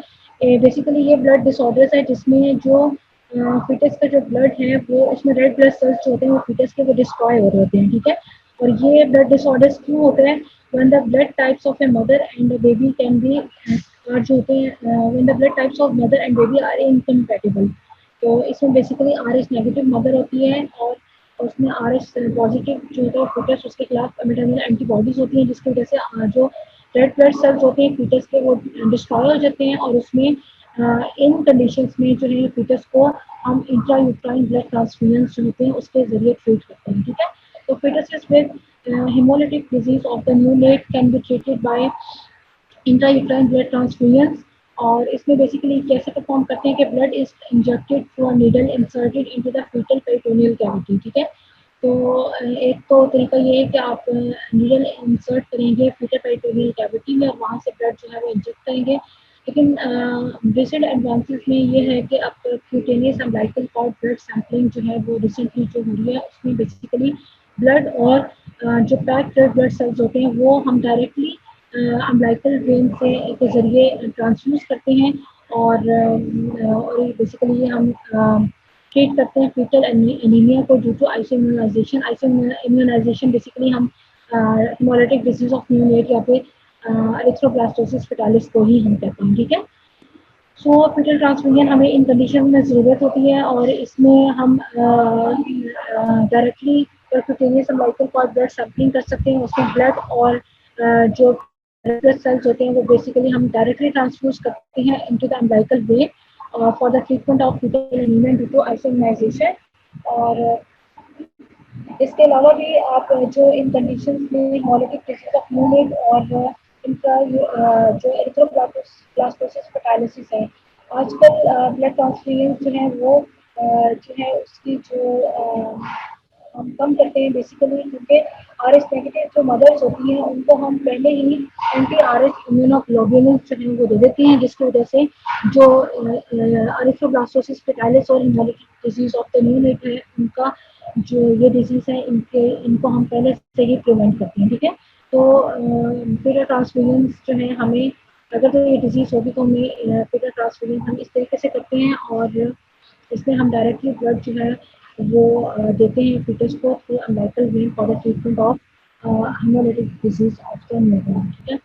बेसिकली ये ब्लड डिसऑर्डर्स है जिसमें जो फीटस का जो ब्लड है वो इसमें रेड ब्लड सेल्स जो होते हैं वो फीटस के वो डिस्ट्रॉय हो रहे होते हैं, ठीक है। और ये ब्लड डिसऑर्डर्स क्यों होते हैं? when the blood types of a mother and a baby can be और जो होते हैं when the blood types of mother and baby are incompatible। तो इसमें basically R S negative mother होती है और उसमें आर एस पॉजिटिव जो होता है फीटस उसके खिलाफ मेटाबॉलिक एंटीबॉडीज होती हैं जिसकी वजह से जो रेड ब्लड सेल्स होते हैं फीटस के वो डिस्ट्रॉय हो जाते हैं और उसमें इन कंडीशंस में जो है फीटस को हम इंट्रायूट्राइन ब्लड ट्रांसफ्यूजन जो होते हैं उसके जरिए ट्रीट करते हैं, ठीक है। तो fetus with hemolytic disease of the neonate can be treated by intrauterine blood transfusions और इसमें बेसिकली कैसे परफॉर्म करते हैं कि blood is injected through a needle inserted into the fetal peritoneal cavity, ठीक है। तो एक तो तरीका ये है कि आप नीडल इंसर्ट करेंगे फीटल पेरिटोनियल कैविटी में और वहाँ से ब्लड जो है वो इंजेक्ट करेंगे। लेकिन रिसेंट एडवांसेस में ये है कि अब cutaneous umbilical cord blood sampling जो है वो रिसेंटली जो हो रही है उसमें बेसिकली ब्लड और जो पैक्ड रेड ब्लड सेल्स होते हैं वो हम डायरेक्टली अम्बिलिकल वेन से के जरिए ट्रांसफ्यूज करते हैं और बेसिकली ये हम ट्रीट करते हैं फीटल एनीमिया को ड्यू टू आइसोइम्यूनाइजेशन। आइसोइम्यूनाइजेशन बेसिकली हम हेमोलिटिक डिजीज ऑफ न्यूनेट या फिर एरिथ्रोब्लास्टोसिस फेटालिस को ही हम कहते हैं, ठीक है। सो फीटल ट्रांसफ्यूजन हमें इन कंडीशन में ज़रूरत होती है और इसमें हम directly percutaneous umbilical cord blood sampling कर सकते हैं। उसमें ब्लड और जो ब्लड सेल्स होते हैं वो बेसिकली हम डायरेक्टली ट्रांसफ्यूज करते हैं into the umbilical vein for the treatment of fetal anaemia due to isoimmunisation. और इसके अलावा भी आप जो इन कंडीशंस में हेमोलिटिक डिजीज ऑफ न्यूनेट और इनका जो एरिथ्रोब्लास्टोसिस फेटालिसिस है, आजकल ब्लड ट्रांसफ्यूजन जो है वो जो है उसकी जो हम कम करते हैं बेसिकली, क्योंकि आरएस नेगेटिव जो मदर्स होती हैं उनको हम पहले ही एंटी आरएस इम्यूनोग्लोबुलिन जो है वो दे देते हैं, जिसकी वजह से जो अरिथ्रोब्लास्टोसिस फेटाइलिस और haemolytic disease of the neonate है, उनका जो ये डिजीज है इनको हम पहले से ही प्रिवेंट करते हैं। ठीक है, तो फिर ट्रांसफ्यूजन जो है हमें, अगर तो ये डिजीज होगी तो हमें फिर ट्रांसफ्यूजन हम इस तरीके से करते हैं, और इसमें हम डायरेक्टली ब्लड जो है वो देते हैं फीटस को through umbilical vein for the treatment of haemolytic disease of the newborn. ठीक है,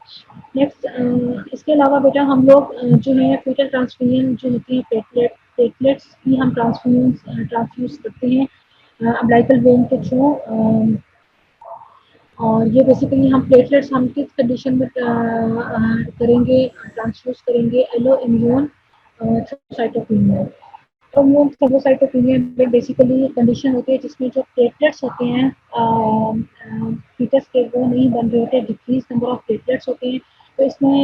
नेक्स्ट इसके अलावा बेटा हम लोग जो है फीटल ट्रांसफ्यूजन जो होती है प्लेटलेट्स की हम ट्रांसफ्यूज करते हैं अम्बिलिकल वेन के थ्रू। और ये बेसिकली हम प्लेटलेट्स हम किस कंडीशन में करेंगे, ट्रांसफ्यूज करेंगे, alloimmune thrombocytopenia. Immune thrombocytopenia में बेसिकली कंडीशन होती है जिसमें जो प्लेटलेट्स होते हैं फीटस के वो नहीं बन रहे होते, डिक्रीज नंबर ऑफ प्लेटलेट्स होते हैं। तो इसमें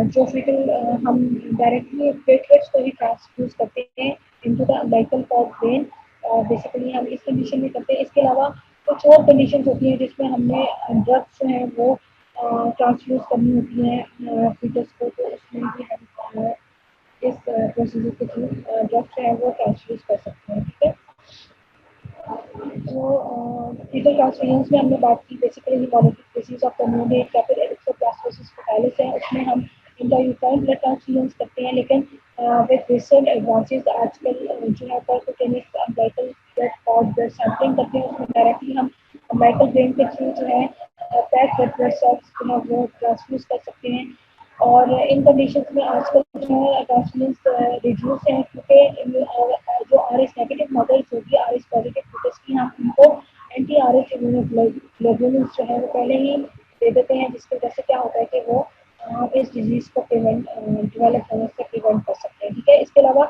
जो फीटल हम डायरेक्टली प्लेटलेट्स को ही ट्रांसफ्यूज करते हैं into the umbilical cord vein, basically हम इस कंडीशन में करते हैं। इसके अलावा कुछ और कंडीशंस होती हैं जिसमें हमने ड्रग्स जो हैं वो ट्रांसफ्यूज करनी होती हैं फीटस को, तो उसमें भी हम इस प्रोसीजर के थ्रू ड्रग्स जो है वो ट्रांसफ्यूज कर सकते हैं। ठीक है, तो फीटल ट्रांसफ्यूजन में हमने बात की basically haemolytic disease of the neonate या फिर एरिथ्रोब्लास्टोसिस फेटाइलिस है, उसमें हम इंट्रायूट्राइन ब्लड ट्रांसफ्यूजन करते हैं। लेकिन विद रिसेंट एडवांसेस आजकल जो है percutaneous umbilical blood cord blood sampling करते हैं, उसमें डायरेक्टली हम अम्बिलिकल वेन के थ्रू जो है पैक्ड रेड ब्लड सेल्स जो है वो ट्रांसफ्यूज कर सकते हैं। और इन कंडीशंस में आजकल जो है ट्रांसफ्यूजन रिड्यूस है, क्योंकि जो आर एस नेगेटिव मदर्स होगी, आर एस पॉजिटिव फीटस की हम उनको एंटी आर एस इम्यूनोग्लोबुलिन जो है वो पहले ही दे देते हैं, जिसकी वजह से क्या होता है कि वो इस डिजीज को प्रिवेंट डेवलप होने से प्रिवेंट कर सकते हैं। ठीक है, इसके अलावा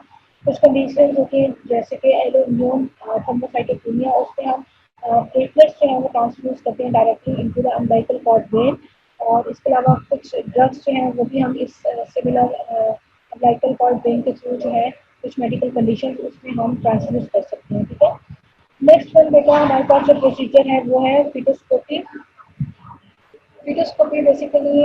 कुछ कंडीशन होती हैं जैसे कि एलोइम्यून थ्रोम्बोसाइटोपेनिया, उसमें हम प्लेटलेट्स जो है वो ट्रांसफ्यूज करते हैं directly into the umbilical cord vein. और इसके अलावा कुछ ड्रग्स जो हैं वो भी हम इस सिमिलर अम्बिलिकल कॉर्ड वेन के थ्रू जो है कुछ मेडिकल कंडीशन उसमें हम ट्रांसफ्यूज कर सकते हैं। ठीक है, नेक्स्ट वन बेटा हमारे पास जो प्रोसीजर है वो है फीटोस्कोपी। फीटोस्कोपी बेसिकली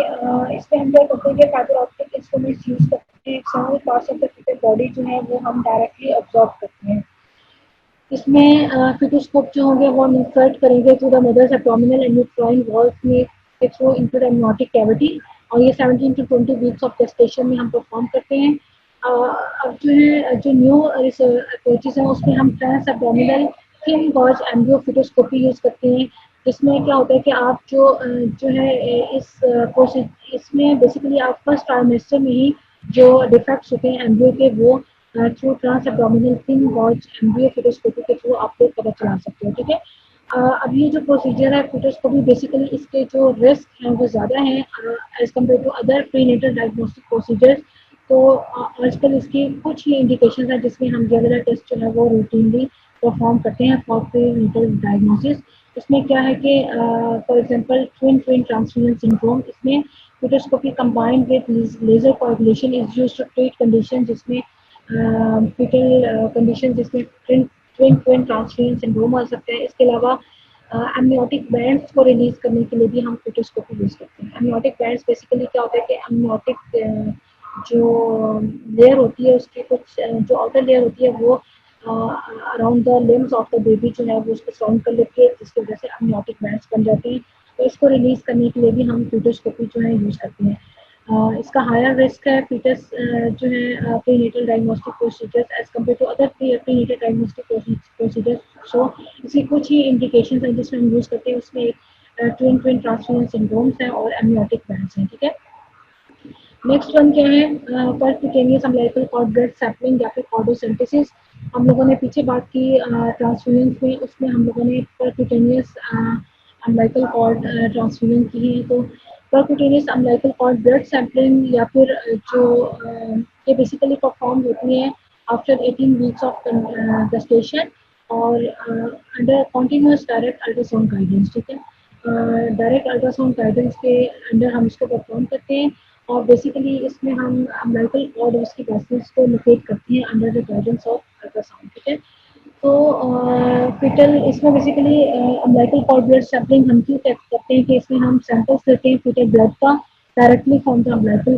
इसमें हम क्या करते हैं कि फाइबर ऑप्टिक इंस्ट्रूमेंट्स यूज करते हैं, external parts of the fetal body जो है वो हम डायरेक्टली ऑब्जॉर्व करते हैं। इसमें फिटोस्कोप जो होंगे वो हम इंसर्ट करेंगे through the mother's abdominal and uterine walls में के through into the amniotic cavity, और ये 17 to 20 वीक्स ऑफ जेस्टेशन में हम परफॉर्म करते हैं। अब जो है जो न्यू अप्रोचेस हैं उसमें हम transabdominal thin gauge embryo fetoscopy use करते हैं। इसमें क्या होता है कि आप जो है इसमें बेसिकली आप फर्स्ट ट्राइमेस्टर में ही जो डिफेक्ट्स होते हैं एम्ब्रियो के वो through transabdominal thin gauge embryo fetoscopy के थ्रू आप लोग पता चला सकते हो। ठीक है, अब ये जो प्रोसीजर है फिटोस्कोपी बेसिकली इसके जो रिस्क हैं वो ज़्यादा हैं as compare to other prenatal diagnostic procedures. तो आजकल इसकी कुछ ही इंडिकेशन है जिसमें हम रेगुलर टेस्ट जो है वो रूटीनली परफॉर्म करते हैं फॉर प्रीनेटल डायग्नोसिस। इसमें क्या है कि for example twin twin transfusion syndrome, इसमें fetoscopy combined with laser coagulation is used to treat condition जिसमें फीटल कंडीशन जिसमें twin twin twin transfusion syndrome हो सकता है। इसके अलावा एमनियोटिक बैंड्स को रिलीज करने के लिए भी हम फिटोस्कोपी यूज करते हैं। एमनियोटिक बैंड्स बेसिकली क्या होता है कि एमनियोटिक जो लेयर होती है उसकी कुछ जो आउटर लेयर होती है वो around the limbs of the baby जो है वो उसको सराउंड कर लेती है, जिसकी वजह से एमनियोटिक बैंड्स बन जाते हैं। तो इसको रिलीज करने के लिए भी हम फिटोस्कोपी जो है यूज करते हैं। इसका हायर रिस्क है फीटस जो है prenatal diagnostic procedures as compare to other prenatal diagnostic procedures. So इसकी कुछ ही इंडिकेशंस हैं जिसमें हम यूज करते हैं, उसमें ट्विन ट्विन ट्रांसफ्यूजन सिंड्रोम्स हैं और एमनियोटिक बैंड्स हैं। ठीक है, नेक्स्ट वन क्या है percutaneous umbilical cord blood sampling या फिर कॉर्डोसिंथेसिस। हम लोगों ने पीछे बात की ट्रांसफ्यूजन में, उसमें हम लोगों ने परक्यूटेनियस अम्बिलिकल कॉर्ड ट्रांसफ्यूजन की है। तो percutaneous umbilical cord blood sampling या फिर जो ये बेसिकली परफॉर्म होती है आफ्टर 18 वीक्स ऑफ gestation और under continuous direct ultrasound guidance. ठीक है, डायरेक्ट अल्ट्रासाउंड गाइडेंस के अंडर हम इसको परफॉर्म करते हैं। और बेसिकली इसमें हम अम्बिलिकल कॉर्ड और उसकी वेसल्स को लोकेट करते हैं under the guidance of ultrasound, ठीक है। तो फिटल इसमें basically umbilical cord blood sampling हम क्यों करते हैं कि इसमें हम सैंपल्स लेते हैं फिटल ब्लड का directly from the umbilical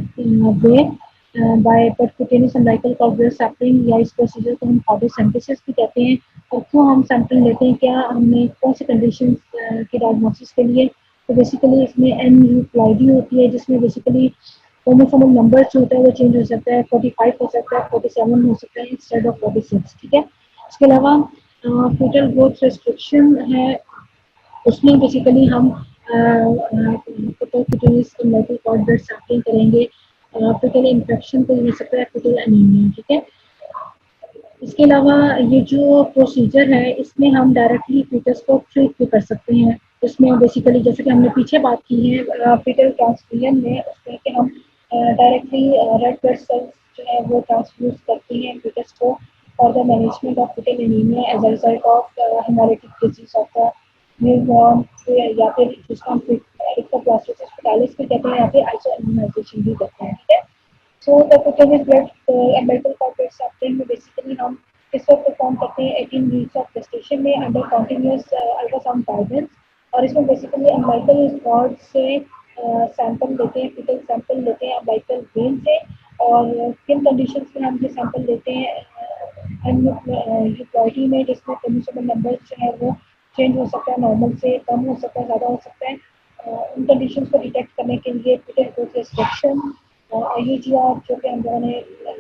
vein by percutaneous umbilical cord blood sampling, या इस प्रोसीजर को हम कार्डियोसेंटेसिस भी कहते हैं। और क्यों हम सैंपलिंग लेते हैं, क्या हमने कौन से कंडीशन की डायग्नोसिस के लिए, तो बेसिकली इसमें एन यूक्लाइडी होती है जिसमें बेसिकली क्रोमोसोमल नंबर जो होता है वो चेंज हो सकता है, 45 हो सकता है, 47 हो सकता है इंस्टेड ऑफ 46, ठीक है। इसके अलावा फीटल ग्रोथ रेस्ट्रिक्शन है, उसमें बेसिकली हम फीटल कॉर्ड ब्लड सैंपलिंग करेंगे। फीटल इन्फेक्शन को हो सकता है फीटल एनीमिया, ठीक है। इसके अलावा ये जो प्रोसीजर है इसमें हम डायरेक्टली फीटस को ट्रीट भी कर सकते हैं। इसमें बेसिकली जैसे कि हमने पीछे बात की है फीटल ट्रांसफ्यूजन में, उसमें कि हम डायरेक्टली रेड ब्लड सेल्स जो है वो ट्रांसफ्यूज करते हैं फीटस को for the management of fetal anaemia as a result of haemolytic disease of the newborn, या फिर जिसको हम एरिथ्रोब्लास्टोसिस फीटालिस भी कहते हैं या फिर आइसोइम्यूनाइजेशन भी कहते हैं, ठीक है। So the cutaneous blood umbilical cord blood sampling में basically हम इसको परफॉर्म करते हैं 18 वीक्स ऑफ gestation में अंडर कंटिन्यूस अल्ट्रासाउंड गाइडेंस। और इसमें बेसिकली अम्बिलिकल कॉर्ड से सैंपल लेते हैं, फिटल सैंपल लेते हैं अम्बिलिकल वेन से। और किन कंडीशंस में हम ये सैंपल लेते हैं, अनयूक्लियोइडी में जिसमें क्रोमोसोमल नंबर जो है वो चेंज हो सकता है, नॉर्मल से कम हो सकता है, ज़्यादा हो सकता है। उन कंडीशंस को डिटेक्ट करने के लिए फिटल ग्रोथ रिस्ट्रिक्शन, यूजीआर जो कि हम लोगों ने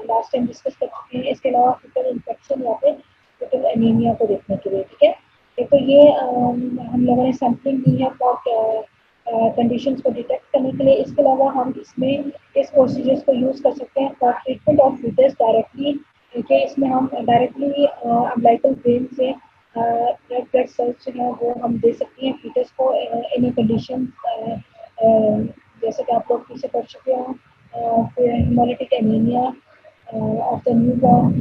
लास्ट टाइम डिस्कस कर चुके हैं, इसके अलावा फीटल इन्फेक्शन या फिर फीटल एनीमिया को देखने के लिए, ठीक है। एक तो ये हम लोगों ने सैम्पलिंग दी है फॉर कंडीशंस को डिटेक्ट करने के लिए। इसके अलावा हम इसमें इस प्रोसीजर्स को यूज़ कर सकते हैं for treatment of fetus directly, कि इसमें हम डायरेक्टली अम्बिलिकल वेन से रेड ब्लड सेल्स जो है वो हम दे सकते हैं फीटस को इन कंडीशन, जैसे कि आप लोग पीछे पढ़ चुके हो, फिर haemolytic anaemia of the newborn,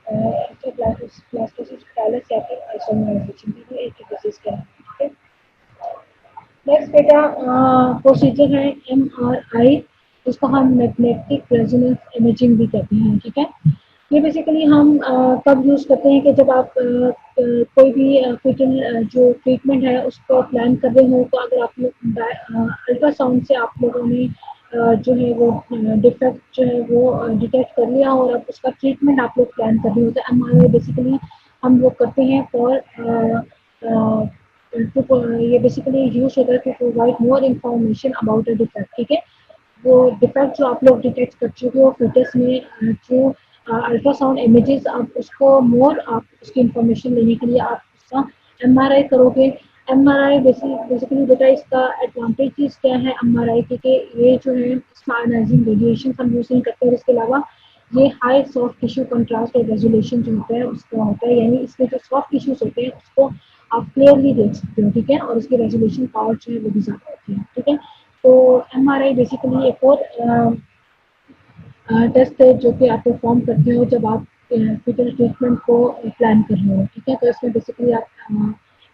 erythroblastosis fetalis या फिर आइसोइम्यूनाइजेशन, ये एक ही डिजीज के नाम है, ठीक है। नेक्स्ट बेटा प्रोसीजर है MRI, जिसको हम मैग्नेटिक रेजोनेंस इमेजिंग भी कहते हैं, ठीक है। ये बेसिकली हम तब यूज़ करते हैं कि जब आप कोई भी फिटल जो ट्रीटमेंट है उसको प्लान कर रहे हो, तो अगर आप लोग अल्ट्रासाउंड से आप लोगों ने जो है वो डिफेक्ट जो है वो डिटेक्ट कर लिया और अब उसका ट्रीटमेंट आप लोग प्लान कर रहे हो, तो MRI बेसिकली हम लोग करते हैं फॉर ये बेसिकली यूज होता है to provide more information about a defect, ठीक है। वो डिफेक्ट जो आप लोग डिटेक्ट कर चुके हो फीटस में जो अल्ट्रासाउंड इमेजेस, आप उसको मोर आप उसकी इंफॉर्मेशन लेने के लिए आप उसका MRI करोगे। MRI बेसिकली बेटा इसका एडवांटेजेस क्या है MRI के, ये जो है इसमें आयनाइजिंग रेडिएशन हम यूज नहीं करते, और इसके अलावा ये हाई सॉफ्ट टिश्यू कंट्रास्ट और रेजोल्यूशन जो होता है उसका होता है, यानी इसके जो सॉफ्ट टिश्यूज होते हैं उसको आप क्लियरली देख सकते हो, ठीक है। और उसकी रेजोल्यूशन पावर जो है वो भी ज़्यादा होती है, ठीक है। तो MRI बेसिकली एक और टेस्ट है जो कि आप परफॉर्म करते हो जब आप फिटल ट्रीटमेंट को प्लान कर रहे हो, ठीक है। तो इसमें बेसिकली आप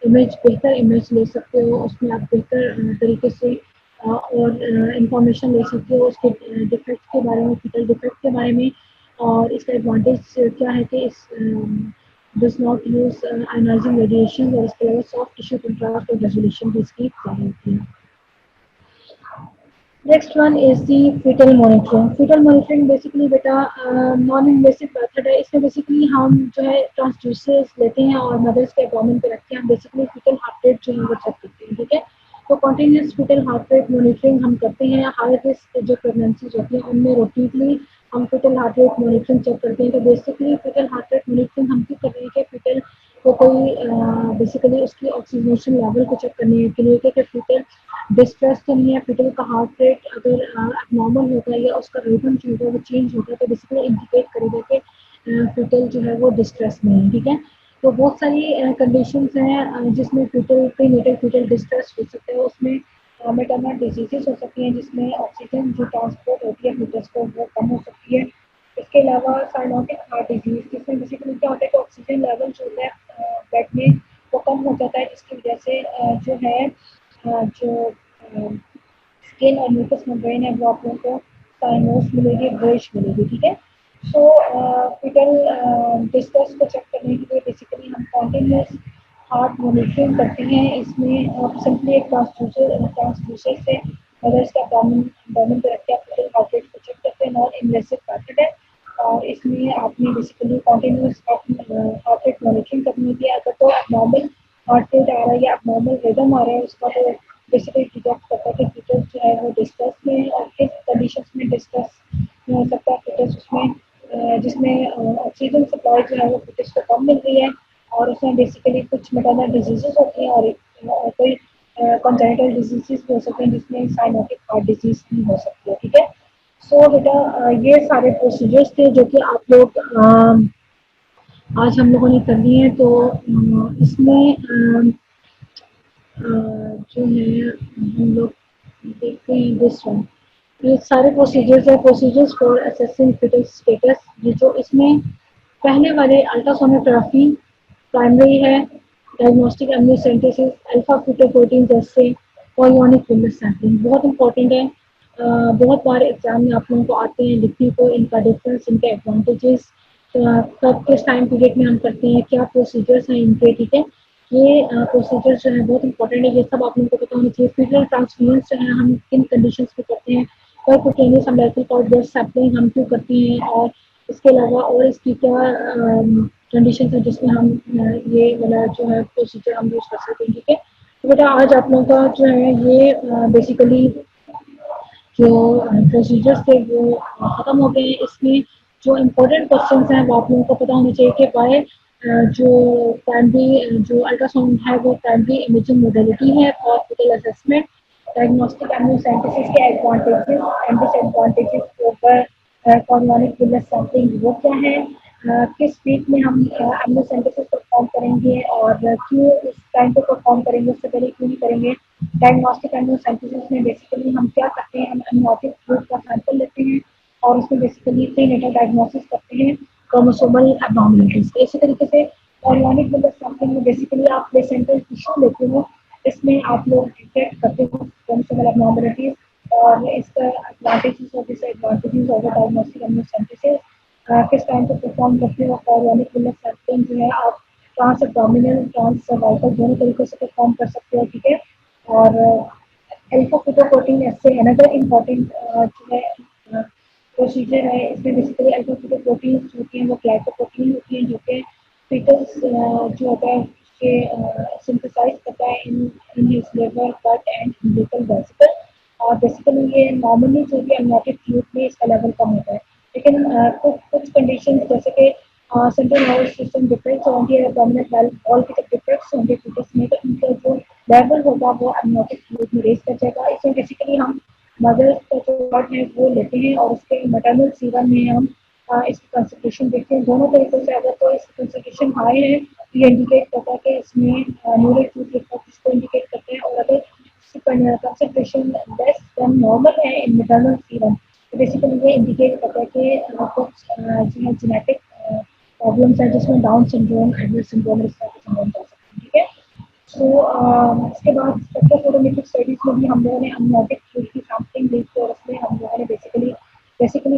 इमेज बेहतर इमेज ले सकते हो, उसमें आप बेहतर तरीके से और इंफॉर्मेशन ले सकते हो उसके डिफेक्ट के बारे में, फिटल डिफेक्ट के बारे में। और इसका एडवांटेज क्या है कि इस does not use ionizing radiation, और इसके अलावा सॉफ्ट टिश्यू कंट्रास्ट और रेजोल्यूशन भी इसकी ज़्यादा होती है। Next one is the fetal monitoring. Fetal monitoring basically बेटा नॉन इन्वेसिव मेथड है। इसमें बेसिकली हम जो है ट्रांसड्यूसर्स लेते हैं और मदर्स के एब्डोमेन पे रख के हम बेसिकली फीटल हार्ट रेट जो है वो चेक करते हैं, ठीक है। तो continuous fetal heart rate monitoring हम करते हैं। हाई रिस्क जो प्रेगनेंसीज होती हैं उनमें रूटीनली हम fetal heart rate monitoring check करते हैं। तो basically fetal heart rate monitoring हम क्यों कर रहे हैं कि फीटल को कोई बेसिकली उसकी ऑक्सीजनेशन लेवल को चेक करने के लिए कि फीटल डिस्ट्रेस तो नहीं है, फीटल का हार्ट रेट अगर नॉर्मल होगा या उसका रिदम जो होगा वो चेंज होगा तो बेसिकली इंडिकेट करेगा कि फीटल जो है वो डिस्ट्रेस में है, ठीक है। तो बहुत सारी कंडीशंस हैं जिसमें फीटल प्रीनेटल फीटल डिस्ट्रेस हो सकता है, उसमें मेटर्नल डिजीजेस हो सकती हैं जिसमें ऑक्सीजन जो ट्रांसपोर्ट होती है फीटस को वो कम हो सकती है। इसके अलावा साइनोटिक हार्ट डिजीज, जिसमें बेसिकली क्या होता है कि ऑक्सीजन लेवल जो है ब्लड में वो कम हो जाता है, जिसकी वजह से जो है जो स्किन और म्यूकस मेम्ब्रेन है वो आप लोगों को साइनोस मिलेगी, ब्रेश मिलेगी, ठीक है। सो फिटल डिस्ट्रेस को चेक करने के लिए बेसिकली हम कॉन्टिन्यूस हार्ट मॉनिटरिंग करते हैं। इसमें आप सिंपली एक ट्रांसड्यूसर से मदर्स का एब्डोमेन पे रख के आप फिटल हार्ट रेट को चेक करते हैं। नॉन इन्वेसिव मेथड है और इसमें आपने basically continuous heart rate monitoring करनी होती है। अगर तो एबनॉर्मल हार्ट रेट आ रहा है या एबनॉर्मल रिदम आ रहा है उसका, तो बेसिकली डिटेक्ट करता है कि फीटस जो है वो डिस्ट्रेस में है और किस कंडीशंस में डिस्ट्रेस में हो सकता है। फीटस उसमें जिसमें ऑक्सीजन सप्लाई जो है वो फीटस को कम मिल रही है और उसमें बेसिकली कुछ मेटर्नल डिजीजेस होती हैं और कोई कंजेनिटल डिजीजेस भी हो सकते हैं जिसमें साइनोटिक हार्ट डिजीज भी हो सकती है, ठीक है। सो बेटा ये सारे प्रोसीजर्स थे जो कि आप लोग आज हम लोगों ने कर लिए हैं। तो इसमें जो है हम लोग देखते हैं दिस वन, ये सारे प्रोसीजर्स है, procedures for assessing fetal status. ये जो इसमें पहले वाले अल्ट्रासोनोग्राफी प्राइमरी है, डायग्नोस्टिक एमनियोसेंटेसिस, अल्फा फीटोप्रोटीन जैसे कॉरियोनिक फिंगर सैंपलिंग बहुत इंपॉर्टेंट है। बहुत बार एग्जाम में आप लोगों को आते हैं लिखने को, इनका डिफरेंस, इनके एडवांटेजेस, कब किस टाइम पीरियड में हम करते हैं, क्या प्रोसीजर्स हैं इनके, ठीक है। ये प्रोसीजर्स जो है बहुत इंपॉर्टेंट है, ये सब आप लोगों को पता होना चाहिए। फीटल ट्रांसफ्यूजन जो है हम किन कंडीशंस में करते हैं, percutaneous umbilical cord blood sampling हम क्यों करते हैं, और इसके अलावा और इसकी क्या कंडीशन है जिसमें हम ये वाला जो है प्रोसीजर हम यूज कर सकते हैं, ठीक है। तो बेटा आज आप लोगों का जो है ये बेसिकली जो प्रोसीजर्स थे वो ख़त्म हो गए हैं। इसमें जो इम्पोर्टेंट क्वेश्चन हैं वो आप लोगों को पता होना चाहिए कि वाई जो प्राइमरी जो अल्ट्रासाउंड है वो प्राइमरी इमेजिंग मोडेलिटी है for fetal assessment, diagnostic amniocentesis के advantages and disadvantages over chorionic finger sampling वो क्या है, किस स्पीड में हम एमनियोसेंटेसिस परफॉर्म करेंगे और क्यों इस टाइम पे परफॉर्म करेंगे, उससे पहले क्यों नहीं करेंगे। डायग्नोस्टिक एमनियोसेंटेसिस में बेसिकली हम क्या करते हैं, हम एमनियोटिक फ्लूइड का सैंपल लेते हैं और उसमें बेसिकली प्रीनेटल डायग्नोसिस करते हैं क्रोमोसोमल एबनॉर्मलिटीज। इसी तरीके से कॉर्नियोनिक फिंगर सैंपलिंग में बेसिकली आप प्लेसेंटल टिश्यू लेते हो, इसमें आप लोग डिटेक्ट करते हो क्रोमोसोमल एबनॉर्मलिटीज और इसका एडवांटेजेस और डिसएडवांटेजेस ऑफ डायग्नोस्टिक एमनियोसेंटेसिस किस टाइम पे परफॉर्म करते हो। कॉर्नियोनिक फिंगर सैंपलिंग जो है आप ट्रांस एब्डोमिनल, ट्रांस सर्वाइकल दोनों तरीकों से परफॉर्म कर सकते हो, ठीक है। और अल्फा फीटोप्रोटीन ऐसे अनदर इम्पॉर्टेंट जो है प्रोसीजर है। इसमें बेसिकली अल्फा फीटोप्रोटीन होती हैं वो ग्लाइकोप्रोटीन होती हैं जो कि फीटस जो होता है उसके सिंथेसाइज करता है in in his liver, gut and umbilical vessel. और बेसिकली ये नॉर्मली जो भी अमनियोटिक फ्लूइड में इसका लेवल कम होता है, लेकिन कुछ कंडीशन जैसे कि सेंट्रल नर्वस सिस्टम डिफेक्ट्स होंगे, एब्डोमिनल वॉल के जब डिफेक्ट्स होंगे फीटस में, तो इनका जो लेवल होगा वो अमनियोटिक फ्लूइड में रेज कर जाएगा। इसमें बेसिकली हम मदर्स का जो ब्लड है वो लेते हैं और उसके मैटरनल सीरम में हम इसकी कंसंट्रेशन देखते हैं दोनों तरीकों से। अगर तो इसकी कंसंट्रेशन हाई है तो ये इंडिकेट करता है कि इसमें न्यूरल ट्यूब इफेक्ट इसको इंडिकेट करते हैं, और अगर कंसंट्रेशन लेस देन नॉर्मल है इन मैटरनल सीरम तो बेसिकली ये इंडिकेट करता है कि कुछ जो है जेनेटिक प्रॉब्लम्स है जिसमें डाउन सिंड्रोम, एडवर्ड सिंड्रोम, इस तरह के सिंड्रोम हो सकते हैं, ठीक है। तो इसके बाद स्पेक्ट्रोफोटोमेट्रिक स्टडीज में भी हम लोगों ने अमनियोटिक फ्लूइड की सैंपलिंग ली थी और उसमें हम लोगों ने बेसिकली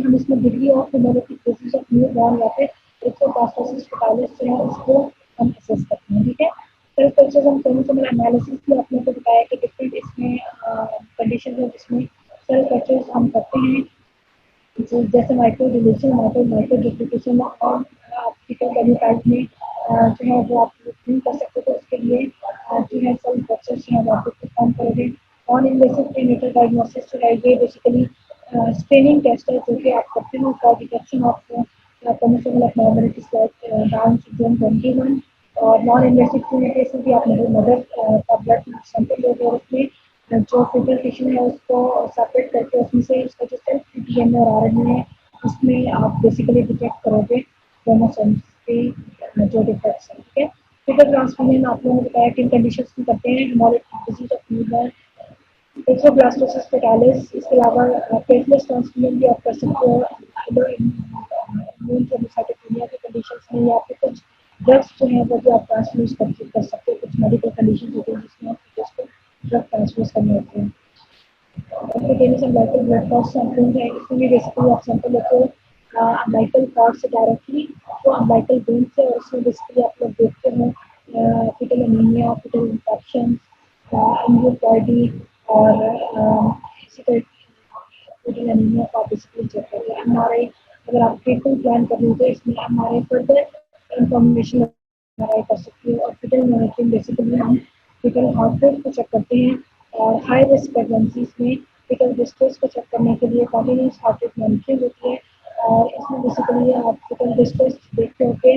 हम इसमें degree of humanity basis of new born या फिर इलेक्ट्रोप्लास्टोसिस फेटालिस जो है उसको हम असेस करते हैं, ठीक है। सेल कल्चर हम क्रोमोसोमल एनालिसिस भी आपने को बताया कि डिफरेंट इसमें कंडीशन है जिसमें सेल कल्चर्स हम करते हैं जैसे माइक्रो डिलीशन, माइक्रो डिप्लिकेशन और ऑप्टिकल कैल्यूटाइप में जो है वो आप नहीं कर सकते, तो उसके लिए जो है सेल कल्चर जो है वो आप परफॉर्म करोगे। नॉन इन्वेसिव प्रीनेटल डायग्नोसिस जो है ये बेसिकली स्क्रीनिंग टेस्ट है जो कि आप करते हो for detection of chromosomal abnormalities like down syndrome 21। और नॉन इन्वेसिव प्रीनेटल में भी आप मदर का ब्लड सैंपल लोगे और उसमें जो फिटल टिश्यू है उसको सेपरेट करके उसमें से उसका जो सेल्फ डीएनए और आरएनए है उसमें आप बेसिकली डिटेक्ट करोगे क्रोमोसोम्स के जो डिफेक्ट्स हैं, ठीक है। फिटल ट्रांसफ्यूजन आप लोगों ने बताया किन कंडीशंस में करते हैं, haemolytic disease of liver, erythroblastosis fetalis. इसके अलावा प्लेटलेट ट्रांसफ्यूजन भी आप कर सकते हो इम्यून थ्रोम्बोसाइटोपेनिया की कंडीशंस में, या फिर कुछ ड्रग्स जो है वो भी आप ट्रांसफ्यूज कर सकते हो। कुछ मेडिकल कंडीशन होती है जिसमें आप ड्रग ट्रांसफ्यूज करने होते हैं। subcutaneous umbilical blood clot sampling है, इसमें भी बेसिकली आप सैंपल लेते हो umbilical cord से डायरेक्टली तो umbilical vein से, और इसमें बेसिकली आप लोग देखते हो fetal anemia, fetal infection, aneuploidy और इसी तरह fetal anemia का बेसिकली चेक करते हैं। एमआरआई अगर आप ट्रीटमेंट प्लान कर रहे हो तो इसमें एमआरआई फर्दर इंफॉर्मेशन एमआरआई कर सकते हो। और fetal monitoring बेसिकली हम fetal heart rate को चेक करते हैं और हाई रिस्क प्रेगनेंसीज में fetal distress को चेक करने के लिए कंटिन्यूस हार्ट रेट मॉनिटरिंग होती है। और इसमें बेसिकली आप fetal distress देखते हो कि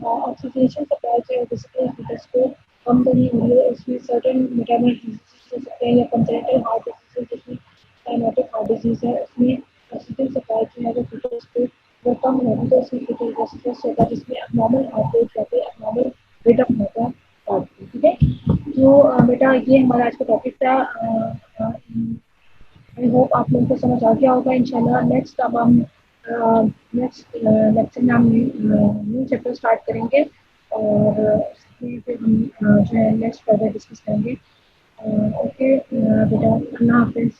ऑक्सीजनेशन सप्लाई जो है बेसिकली fetus को कम तो नहीं हो रही है। इसमें सर्टेन मेटाबॉलिक डिजीजेस हो सकते हैं या कंजेनिटल हार्ट डिजीज जिसमें साइनोटिक हार्ट डिजीज है, उसमें ऑक्सीजन सप्लाई जो है वो fetus को अगर कम होगी तो उसमें fetal distress होगा, जिसमें abnormal हार्ट रेट या फिर abnormal रिदम होगा हार्ट की। ठीक है, तो बेटा ये हमारा आज का टॉपिक था। आई होप आप लोगों को समझ आ गया होगा। इंशाल्लाह नेक्स्ट अब हम नेक्स्ट लेक्चर में हम न्यू चैप्टर स्टार्ट करेंगे और उसमें फिर हम जो है नेक्स्ट फर्दर डिस्कस करेंगे। ओके बेटा, अल्लाह हाफिज़।